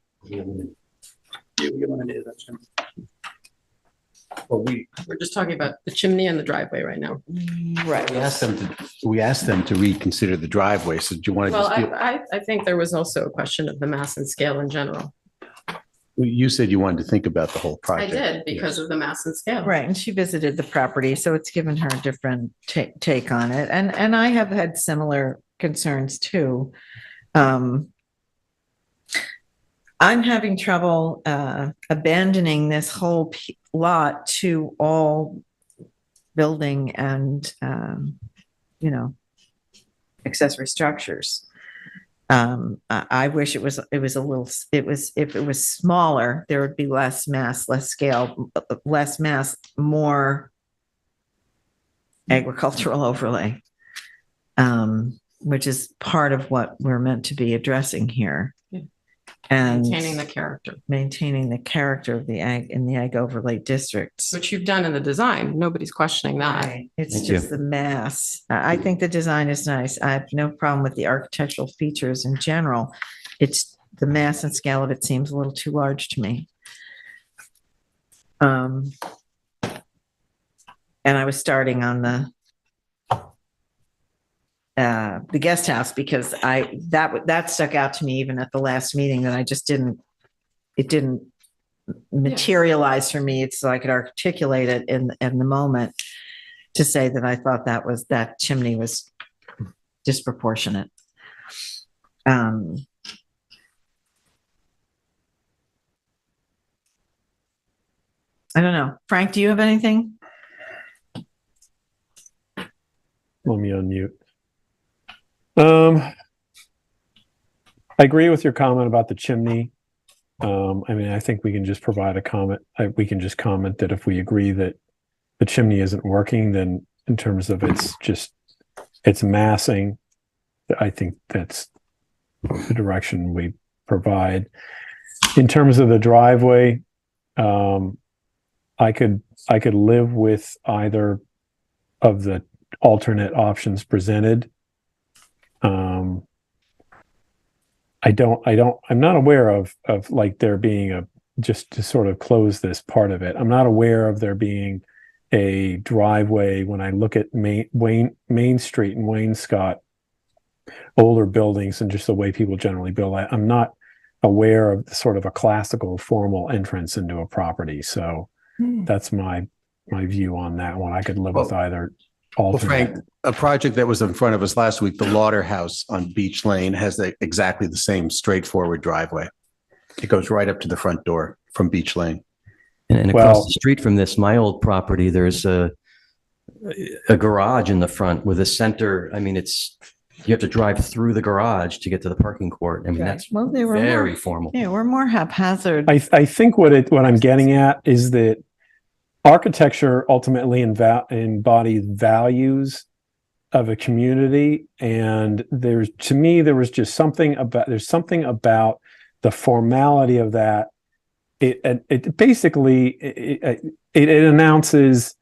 Well, We're just talking about the chimney and the driveway right now. Right. we asked them to reconsider the driveway. So do you want to Well, just, I think there was also a question of the mass and scale in general. you said you wanted to think about the whole I project. did because of the mass and scale. Right, and she visited the property, so it's given her a different take on it, and I have had similar concerns too. I'm having trouble abandoning this whole lot to all building and accessory structures. I wish it was a little, if it was smaller, there would be less mass, less scale, less mass, more agricultural overlay, which is part of what we're meant to be addressing here. Yeah. And Maintaining the character of the ag in the ag overlay districts. Which you've done in the design. Nobody's questioning that. Right. It's Thank just you. the mass. I think the design is nice. I have no problem with the architectural features in general. It's the mass and scale of it seems a little too large to me. And I was starting on the guest house because that stuck out to me even at the last meeting that I just didn't materialize for me. It's so I could articulate it in the moment to say that I thought that chimney was disproportionate. I don't know. Frank, do you have anything? Let me unmute. I agree with your comment about the chimney. I mean, I think we can just provide a comment. We can just comment that if we agree that the chimney isn't working, then in terms of it's massing, I think that's the direction we provide. In terms of the driveway, I could live with either of the alternate options presented. I'm not aware of like there being just to sort of close this part of it. I'm not aware of there being a driveway when I look at Main Street and Wainscott, older buildings and just the way people generally build. I'm not aware of sort of a classical formal entrance into a property. So that's my view on that one. I could live with either alternate. Well, Frank, a project that was in front of us last week, the Lauder House on Beach Lane, has exactly the same straightforward driveway. It goes right up to the front door from Beach Lane. And across the street from this, my old property, there's a garage in the front with a center. I mean, you have to drive through the garage to get to the parking court. I mean, that's very formal. Yeah, we're more haphazard. I think what I'm getting at is that architecture ultimately embodies values of a community, and there was just something about the formality of that. It basically announces,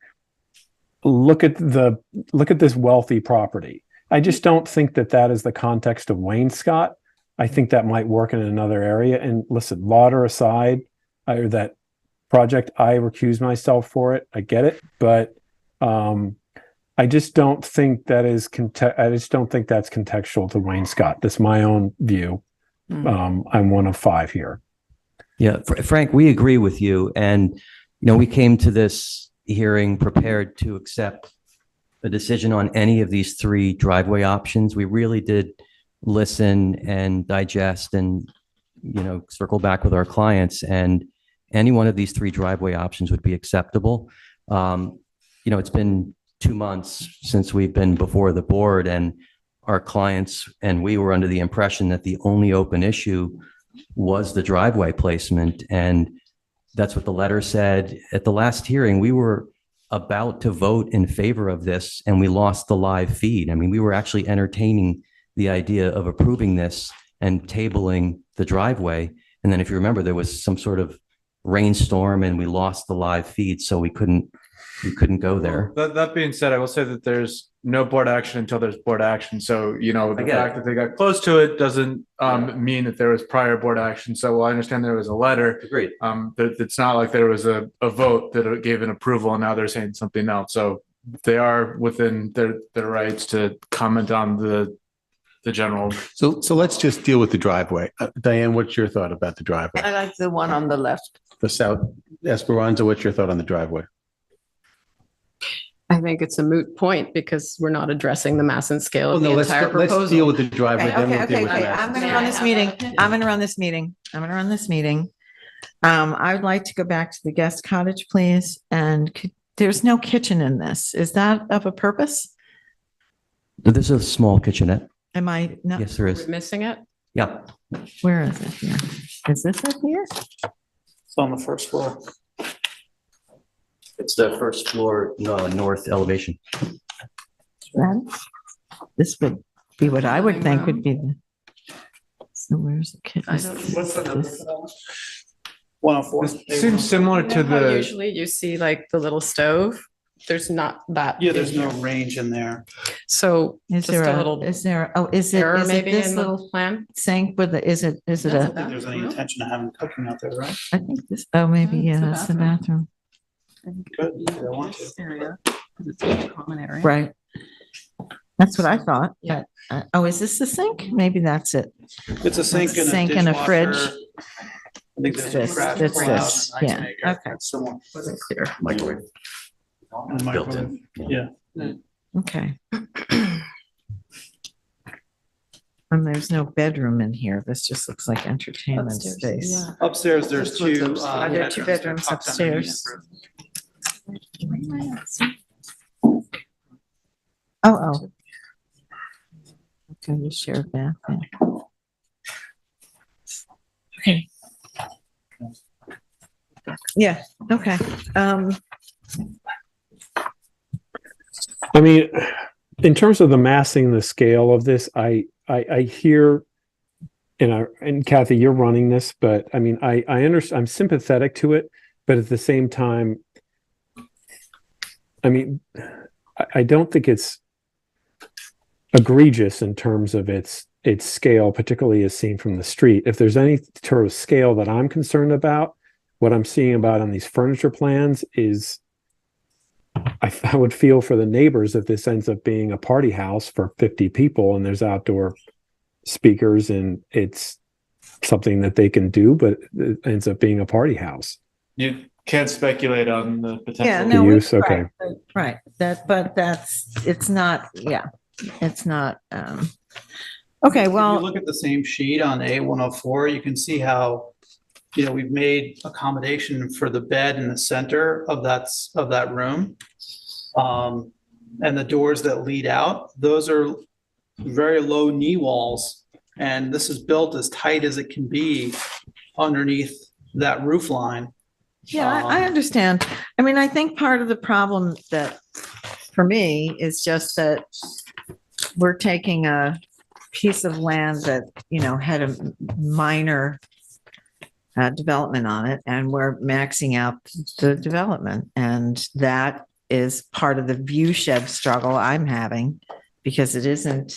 look at this wealthy property. I just don't think that is the context of Wainscott. I think that might work in another area. And listen, Lauder aside, or that project, I recuse myself for it. I get it, but I just don't think that's contextual to Wainscott. That's my own view. I'm one of five here. Yeah, Frank, we agree with you. And, we came to this hearing prepared to accept a decision on any of these three driveway options. We really did listen and digest and, circle back with our clients, and any one of these three driveway options would be acceptable. It's been 2 months since we've been before the board, and our clients and we were under the impression that the only open issue was the driveway placement. And That's what the letter said. At the last hearing, we were about to vote in favor of this and we lost the live feed. I mean, we were actually entertaining the idea of approving this and tabling the driveway. And then if you remember, there was some sort of rainstorm and we lost the live feed, so we couldn't go there. That being said, I will say that there's no board action until there's board action. So, the I get fact that they got close to it doesn't mean that there was prior board action. So while I understand there was a letter, Agreed. it's not like there was a vote that gave an approval and now they're saying something else. So they are within their rights to comment on the general. So let's just deal with the driveway. Diane, what's your thought about the driveway? I like the one on the left. The South Esperanza, what's your thought on the driveway? I think it's a moot point because we're not addressing the mass and scale Well, of no, the let's entire deal proposal. with the driveway, then we'll deal with the I'm mass. going to run this meeting. I'm going to run this meeting. I would like to go back to the guest cottage, please. And there's no kitchen in this. Is that of a purpose? There's a small kitchenette. Am I not? Yes, there We're is. missing it. Yeah. Where is it here? Is this it here? It's on the first floor. It's the first floor, north elevation. This would be what I would think would be the. So where's the kitchen? What's the number for that one? 104. Seems similar to How the, usually you see like the little stove. There's not that. Yeah, there's in no here. range in there. So Is just there a a, little is there, oh, is it error maybe this in the little plan. sink with the, is it I a, don't think there's any intention of having cooking out there, right? I think this, oh, maybe, yeah, the that's the bathroom. Good. If they want to. Area, 'cause it's a common area. Right. That's what I thought, Yeah. but, oh, is this the sink? Maybe that's it. It's a sink and a Sink and a dishwasher. fridge. I think It's there's this, a trash it's clean out this, and ice yeah, maker. okay. That's similar. Wasn't clear. Microwave. And a Built microwave. in. Yeah. Okay. And there's no bedroom in here. This just looks like entertainment Upstairs, space. yeah. Upstairs, there's This one's two. upstairs. Are there two bedrooms tucked underneath upstairs? it. Oh. Okay, you share a bath. Okay. Yeah, okay. I mean, in terms of the massing, the scale of this, I hear, and Kathy, you're running this, but I mean, I understand, I'm sympathetic to it, but at the same time, I mean, I don't think it's egregious in terms of its scale, particularly as seen from the street. If there's any sort of scale that I'm concerned about, what I'm seeing about on these furniture plans is I would feel for the neighbors if this ends up being a party house for 50 people and there's outdoor speakers and it's something that they can do, but it ends up being a party house. you can't speculate on the potential. Yeah, The no, use, right, okay. right. But it's not, yeah, it's not, okay, If you well, look at the same sheet on A104, you can see how, we've made accommodation for the bed in the center of that room. And the doors that lead out, those are very low knee walls. And this is built as tight as it can be underneath that roof line. yeah, I understand. I mean, I think part of the problem that, for me, is just that we're taking a piece of land that, had a minor development on it, and we're maxing out the development. And that is part of the view shed struggle I'm having, because it isn't,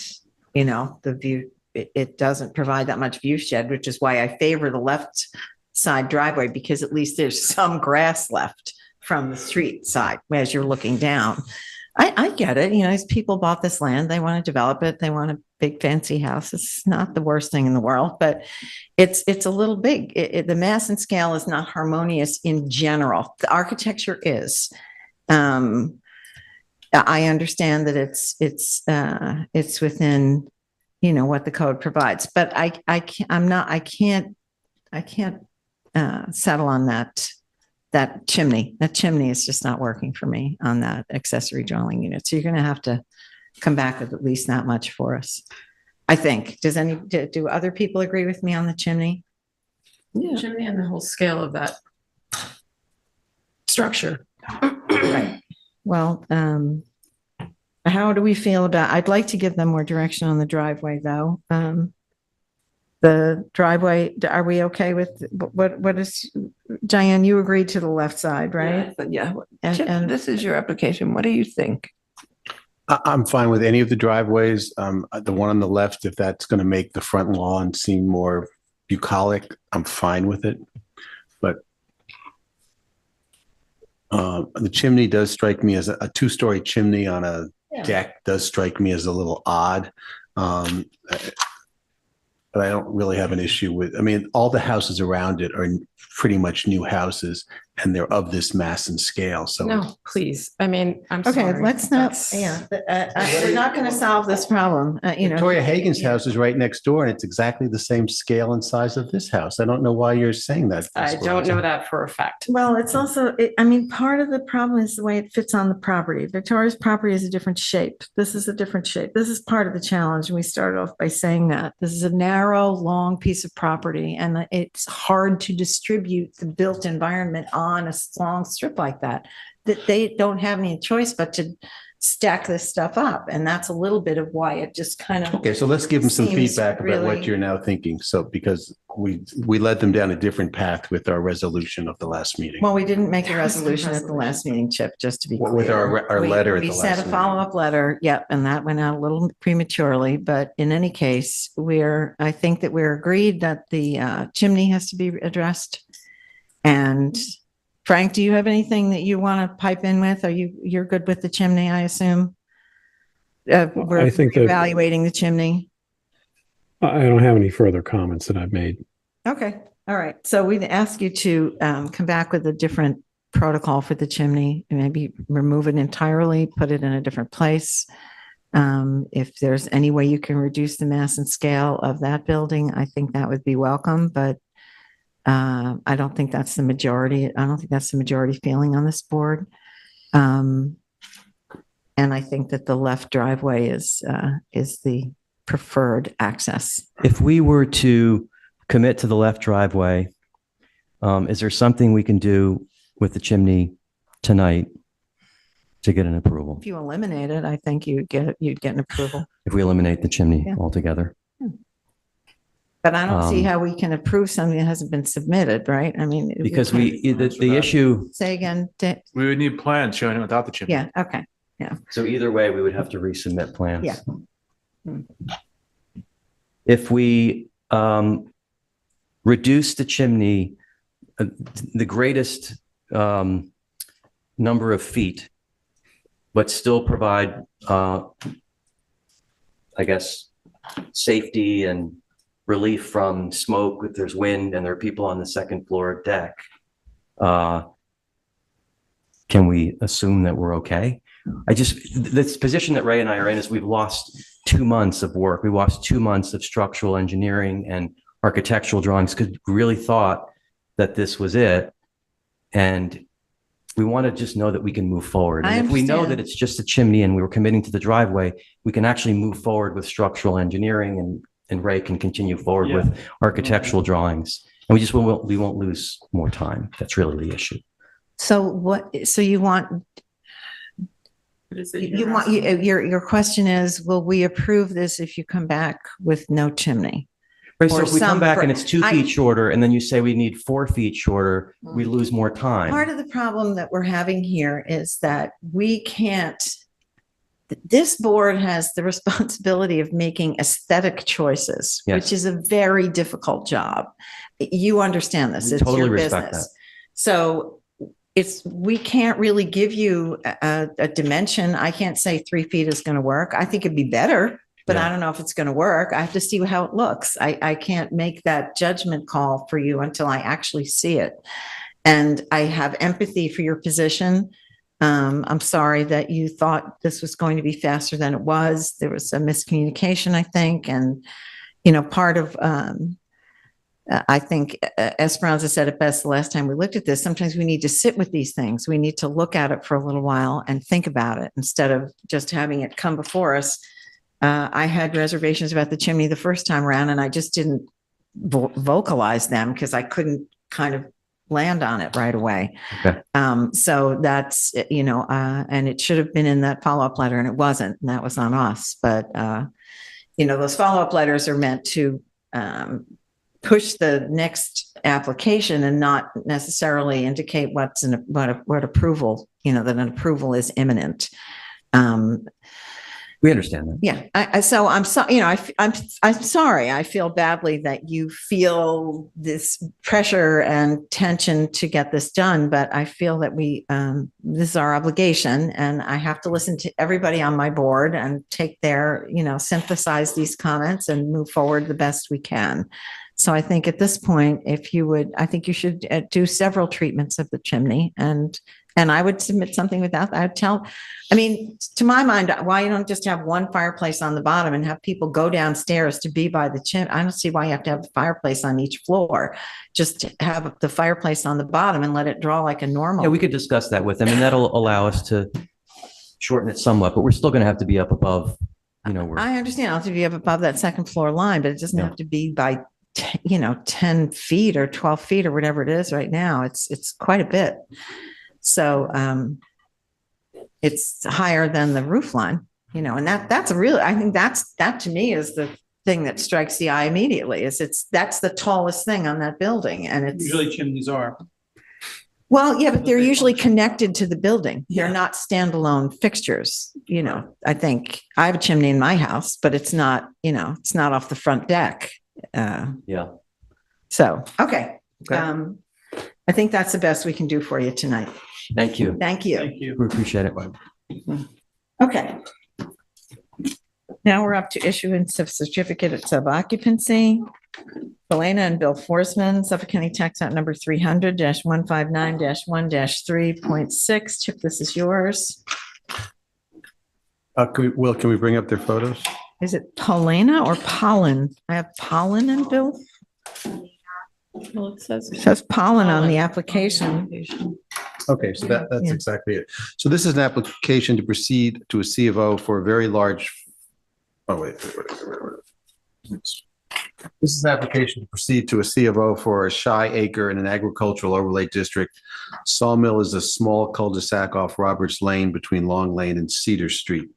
the view, it doesn't provide that much view shed, which is why I favor the left side driveway, because at least there's some grass left from the street side as you're looking down. I get it. As people bought this land, they want to develop it. They want a big fancy house. It's not the worst thing in the world, but it's a little big. The mass and scale is not harmonious in general. The architecture is. I understand that it's within, what the code provides, but I can't settle on that chimney. That chimney is just not working for me on that accessory dwelling unit. So you're going to have to come back with at least that much for us, I think. Do other people agree with me on the chimney? Yeah. Chimney and the whole scale of that structure. Right. Well, how do we feel about, I'd like to give them more direction on the driveway, though. The driveway, are we okay with, what is, Diane, you agreed to the left side, right? Yeah. And- and- This is your application. What do you think? I'm fine with any of the driveways. The one on the left, if that's going to make the front lawn seem more bucolic, I'm fine with it. But the chimney does strike me as a two-story chimney on a deck does strike me as a little odd. But I don't really have an issue with, I mean, all the houses around it are pretty much new houses and they're of this mass and scale. So No, please. I mean, I'm Okay, sorry. let's not, That's- we're not going to solve this problem, Victoria Hagan's house is right next door and it's exactly the same scale and size of this house. I don't know why you're saying that. I don't know that for a fact. Well, it's also, part of the problem is the way it fits on the property. Victoria's property is a different shape. This is a different shape. This is part of the challenge. And we started off by saying that this is a narrow, long piece of property and it's hard to distribute the built environment on a long strip like that they don't have any choice but to stack this stuff up. And that's a little bit of why it just kind of. Okay, so let's give them some seems feedback about really- what you're now thinking. So because we led them down a different path with our resolution of the last meeting. Well, we didn't make a resolution at the last meeting, Chip, just to be clear. With our We- letter at the We last sent a meeting. follow-up letter, yep, and that went out a little prematurely, but in any case, I think that we're agreed that the chimney has to be addressed. And Frank, do you have anything that you want to pipe in with? You're good with the chimney, I assume? We're I think that- evaluating the chimney. I don't have any further comments that I've made. Okay, all right. So we'd ask you to come back with a different protocol for the chimney, and maybe remove it entirely, put it in a different place. If there's any way you can reduce the mass and scale of that building, I think that would be welcome, but I don't think that's the majority. I don't think that's the majority feeling on this board. And I think that the left driveway is the preferred access. If we were to commit to the left driveway, is there something we can do with the chimney tonight to get an approval? If you eliminate it, I think you'd get an approval. If we eliminate the chimney Yeah. altogether? But I don't see Um, how we can approve something that hasn't been submitted, right? I mean. Because the issue, Say again, We would need plans showing it without the chimney. yeah, okay, yeah. so either way, we would have to resubmit plans. Yeah. If we reduce the chimney, the greatest number of feet, but still provide, I guess, safety and relief from smoke if there's wind and there are people on the second floor deck, can we assume that we're okay? This position that Ray and I are in is we've lost 2 months of work. We lost 2 months of structural engineering and architectural drawings because we really thought that this was it. And we want to just know that we can move forward. I And if we know understand. that it's just a chimney and we were committing to the driveway, we can actually move forward with structural engineering and Ray can continue forward with architectural drawings. And we won't lose more time. That's really the issue. So you want, your question is, will we approve this if you come back with no chimney? Right, so Or if we come some back and fr- it's 2 I- feet shorter and then you say we need 4 feet shorter, we lose more time. Part of the problem that we're having here is that we can't, this board has the responsibility of making aesthetic choices, Yes. which is a very difficult job. You understand this, it's Totally your respect business. that. So we can't really give you a dimension. I can't say 3 feet is going to work. I think it'd be better, but I don't know if it's going to work. I have to see how it looks. I can't make that judgment call for you until I actually see it. And I have empathy for your position. I'm sorry that you thought this was going to be faster than it was. There was a miscommunication, I think. And, part of, I think Esperanza said it best the last time we looked at this. Sometimes we need to sit with these things. We need to look at it for a little while and think about it instead of just having it come before us. I had reservations about the chimney the first time around and I just didn't vocalize them because I couldn't kind of land on it right away. Okay. So that's, and it should have been in that follow-up letter and it wasn't, and that was on us. But, those follow-up letters are meant to push the next application and not necessarily indicate what approval, that an approval is imminent. We understand that. Yeah. So I'm sorry, I'm sorry. I feel badly that you feel this pressure and tension to get this done, but I feel that this is our obligation, and I have to listen to everybody on my board and take their, synthesize these comments and move forward the best we can. So I think at this point, I think you should do several treatments of the chimney, and I would submit something without that. To my mind, why you don't just have one fireplace on the bottom and have people go downstairs to be by the chimney? I don't see why you have to have a fireplace on each floor. Just have the fireplace on the bottom and let it draw like a normal. Yeah, we could discuss that with them, and that'll allow us to shorten it somewhat, but we're still going to have to be up above, I understand. I'll have to be up above that second floor line, but it doesn't have to be by 10 feet or 12 feet or whatever it is right now. It's quite a bit. So it's higher than the roof line, and I think that to me is the thing that strikes the eye immediately. That's the tallest thing on that building, and it's Usually chimneys are. well, yeah, but they're usually connected to the building. They're not standalone fixtures. I think I have a chimney in my house, but it's not off the front deck. Yeah. So, okay. I think that's the best we can do for you tonight. Thank you. Thank you. Thank you. We appreciate it. Okay. Now we're up to issuance of certificates of occupancy. Elena and Bill Forsman, Suffolk County Tax Act number 300-159-1-3.6. Chip, this is yours. Can we bring up their photos? Is it Paulina or Pollen? I have Pollen and Bill. Well, it says Pollen on the application. Okay, so that's Yeah. exactly it. So this is an application to proceed to a C of O for a very large, wait. This is an application to proceed to a C of O for a shy acre in an agricultural overlay district. Sawmill is a small cul-de-sac off Roberts Lane between Long Lane and Cedar Street.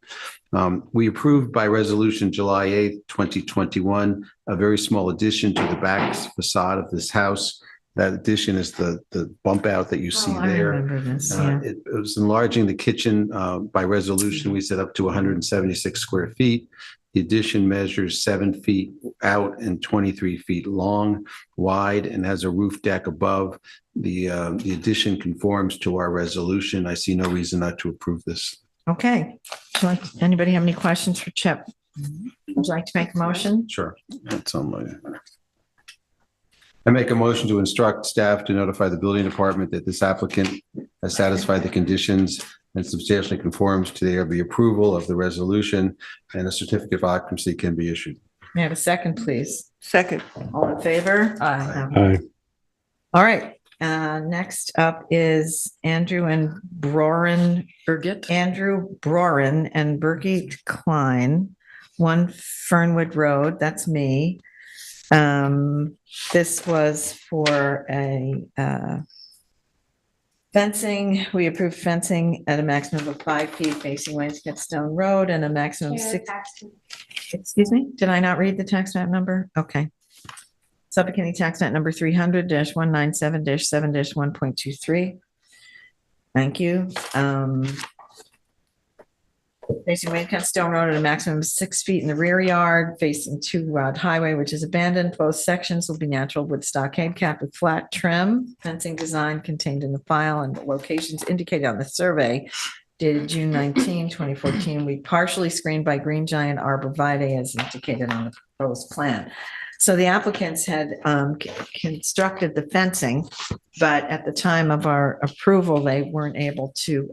We approved by resolution July 8th, 2021, a very small addition to the back facade of this house. That addition is the bump out that you see there. I remember this, yeah. It was enlarging the kitchen by resolution. We set up to 176 square feet. The addition measures 7 feet out and 23 feet long, wide, and has a roof deck above. The addition conforms to our resolution. I see no reason not to approve this. Okay. Anybody have any questions for Chip? Would you like to make a motion? Sure. That's on my. I make a motion to instruct staff to notify the building department that this applicant has satisfied the conditions and substantially conforms to the ARB approval of the resolution, and a certificate of occupancy can be issued. May I have a second, please? Second. All in favor? Aye. All right. Next up is Andrew and Brorin Birgit. Andrew Brorin and Birgit Klein, 1 Fernwood Road. That's me. This was for a fencing. We approved fencing at a maximum of 5 feet facing Wainscott Stone Road and a maximum of 6. Excuse me? Did I not read the tax map number? Okay. Suffolk County Tax Act number 300-197-7-1.23. Thank you. Facing Wainscott Stone Road at a maximum of 6 feet in the rear yard, facing 2 Rod Highway, which is abandoned. Both sections will be natural wood stockade capped with flat trim. Fencing design contained in the file and the locations indicated on the survey dated June 19, 2014. We partially screened by green giant arborvitae as indicated on the proposed plan. So the applicants had constructed the fencing, but at the time of our approval, they weren't able to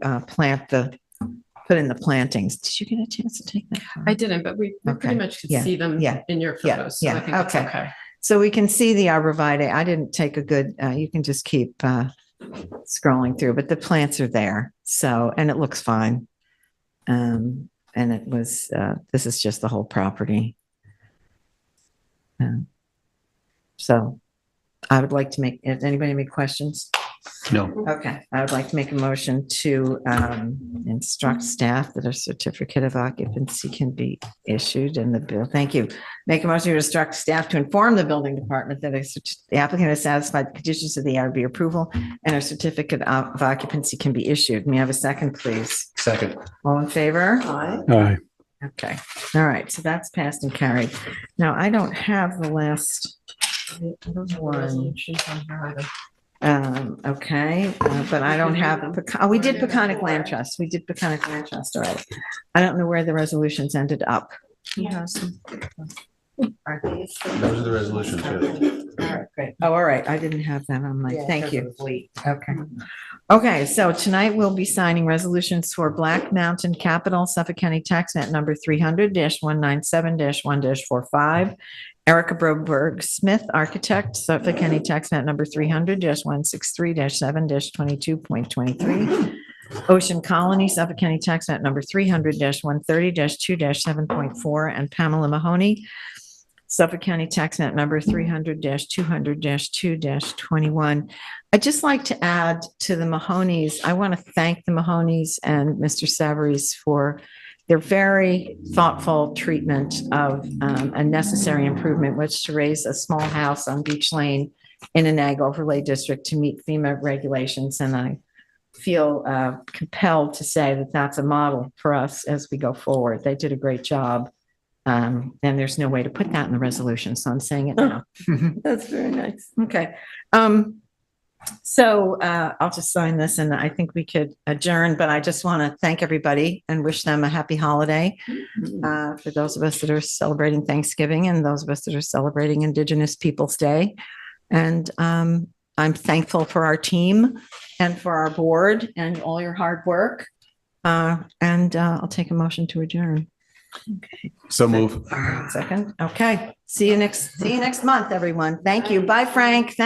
put in the plantings. Did you get a chance to take that? I didn't, but we pretty much could see them in your photos. So I think it's okay. So we can see the arborvitae. I didn't take a good, you can just keep scrolling through, but the plants are there. So, and it looks fine. And it was, this is just the whole property. So I would like to make, if anybody have any questions? No. Okay, I would like to make a motion to instruct staff that a certificate of occupancy can be issued in the bill. Thank you. Make a motion to instruct staff to inform the building department that the applicant has satisfied the conditions of the ARB approval and a certificate of occupancy can be issued. May I have a second, please? Second. All in favor? Aye. Okay, all right, so that's passed and carried. Now, I don't have the last one. Okay, but I don't have, we did Peconic Land Trust. We did Peconic Land Trust already. I don't know where the resolutions ended up. Are these? Those are the resolutions. All right, great. Oh, all right. I didn't have that on my, thank you. Okay. Okay, so tonight we'll be signing resolutions for Black Mountain Capital, Suffolk County Tax Map number 300-197-1-45. Erica Broberg Smith, Architect, Suffolk County Tax Map number 300-163-7-22.23. Ocean Colony, Suffolk County Tax Map number 300-130-2-7.4, and Pamela Mahoney, Suffolk County Tax Map number 300-200-2-21. I'd just like to add to the Mahoneys, I want to thank the Mahoneys and Mr. Savaries for their very thoughtful treatment of a necessary improvement, which to raise a small house on Beach Lane in an ag overlay district to meet FEMA regulations. And I feel compelled to say that that's a model for us as we go forward. They did a great job. And there's no way to put that in the resolution, so I'm saying it now. That's very nice. Okay. So I'll just sign this and I think we could adjourn, but I just want to thank everybody and wish them a happy holiday. For those of us that are celebrating Thanksgiving and those of us that are celebrating Indigenous Peoples' Day. And I'm thankful for our team and for our board and all your hard work. And I'll take a motion to adjourn. Okay. So move. Second. Okay. See you next month, everyone. Thank you. Bye, Frank. Thanks.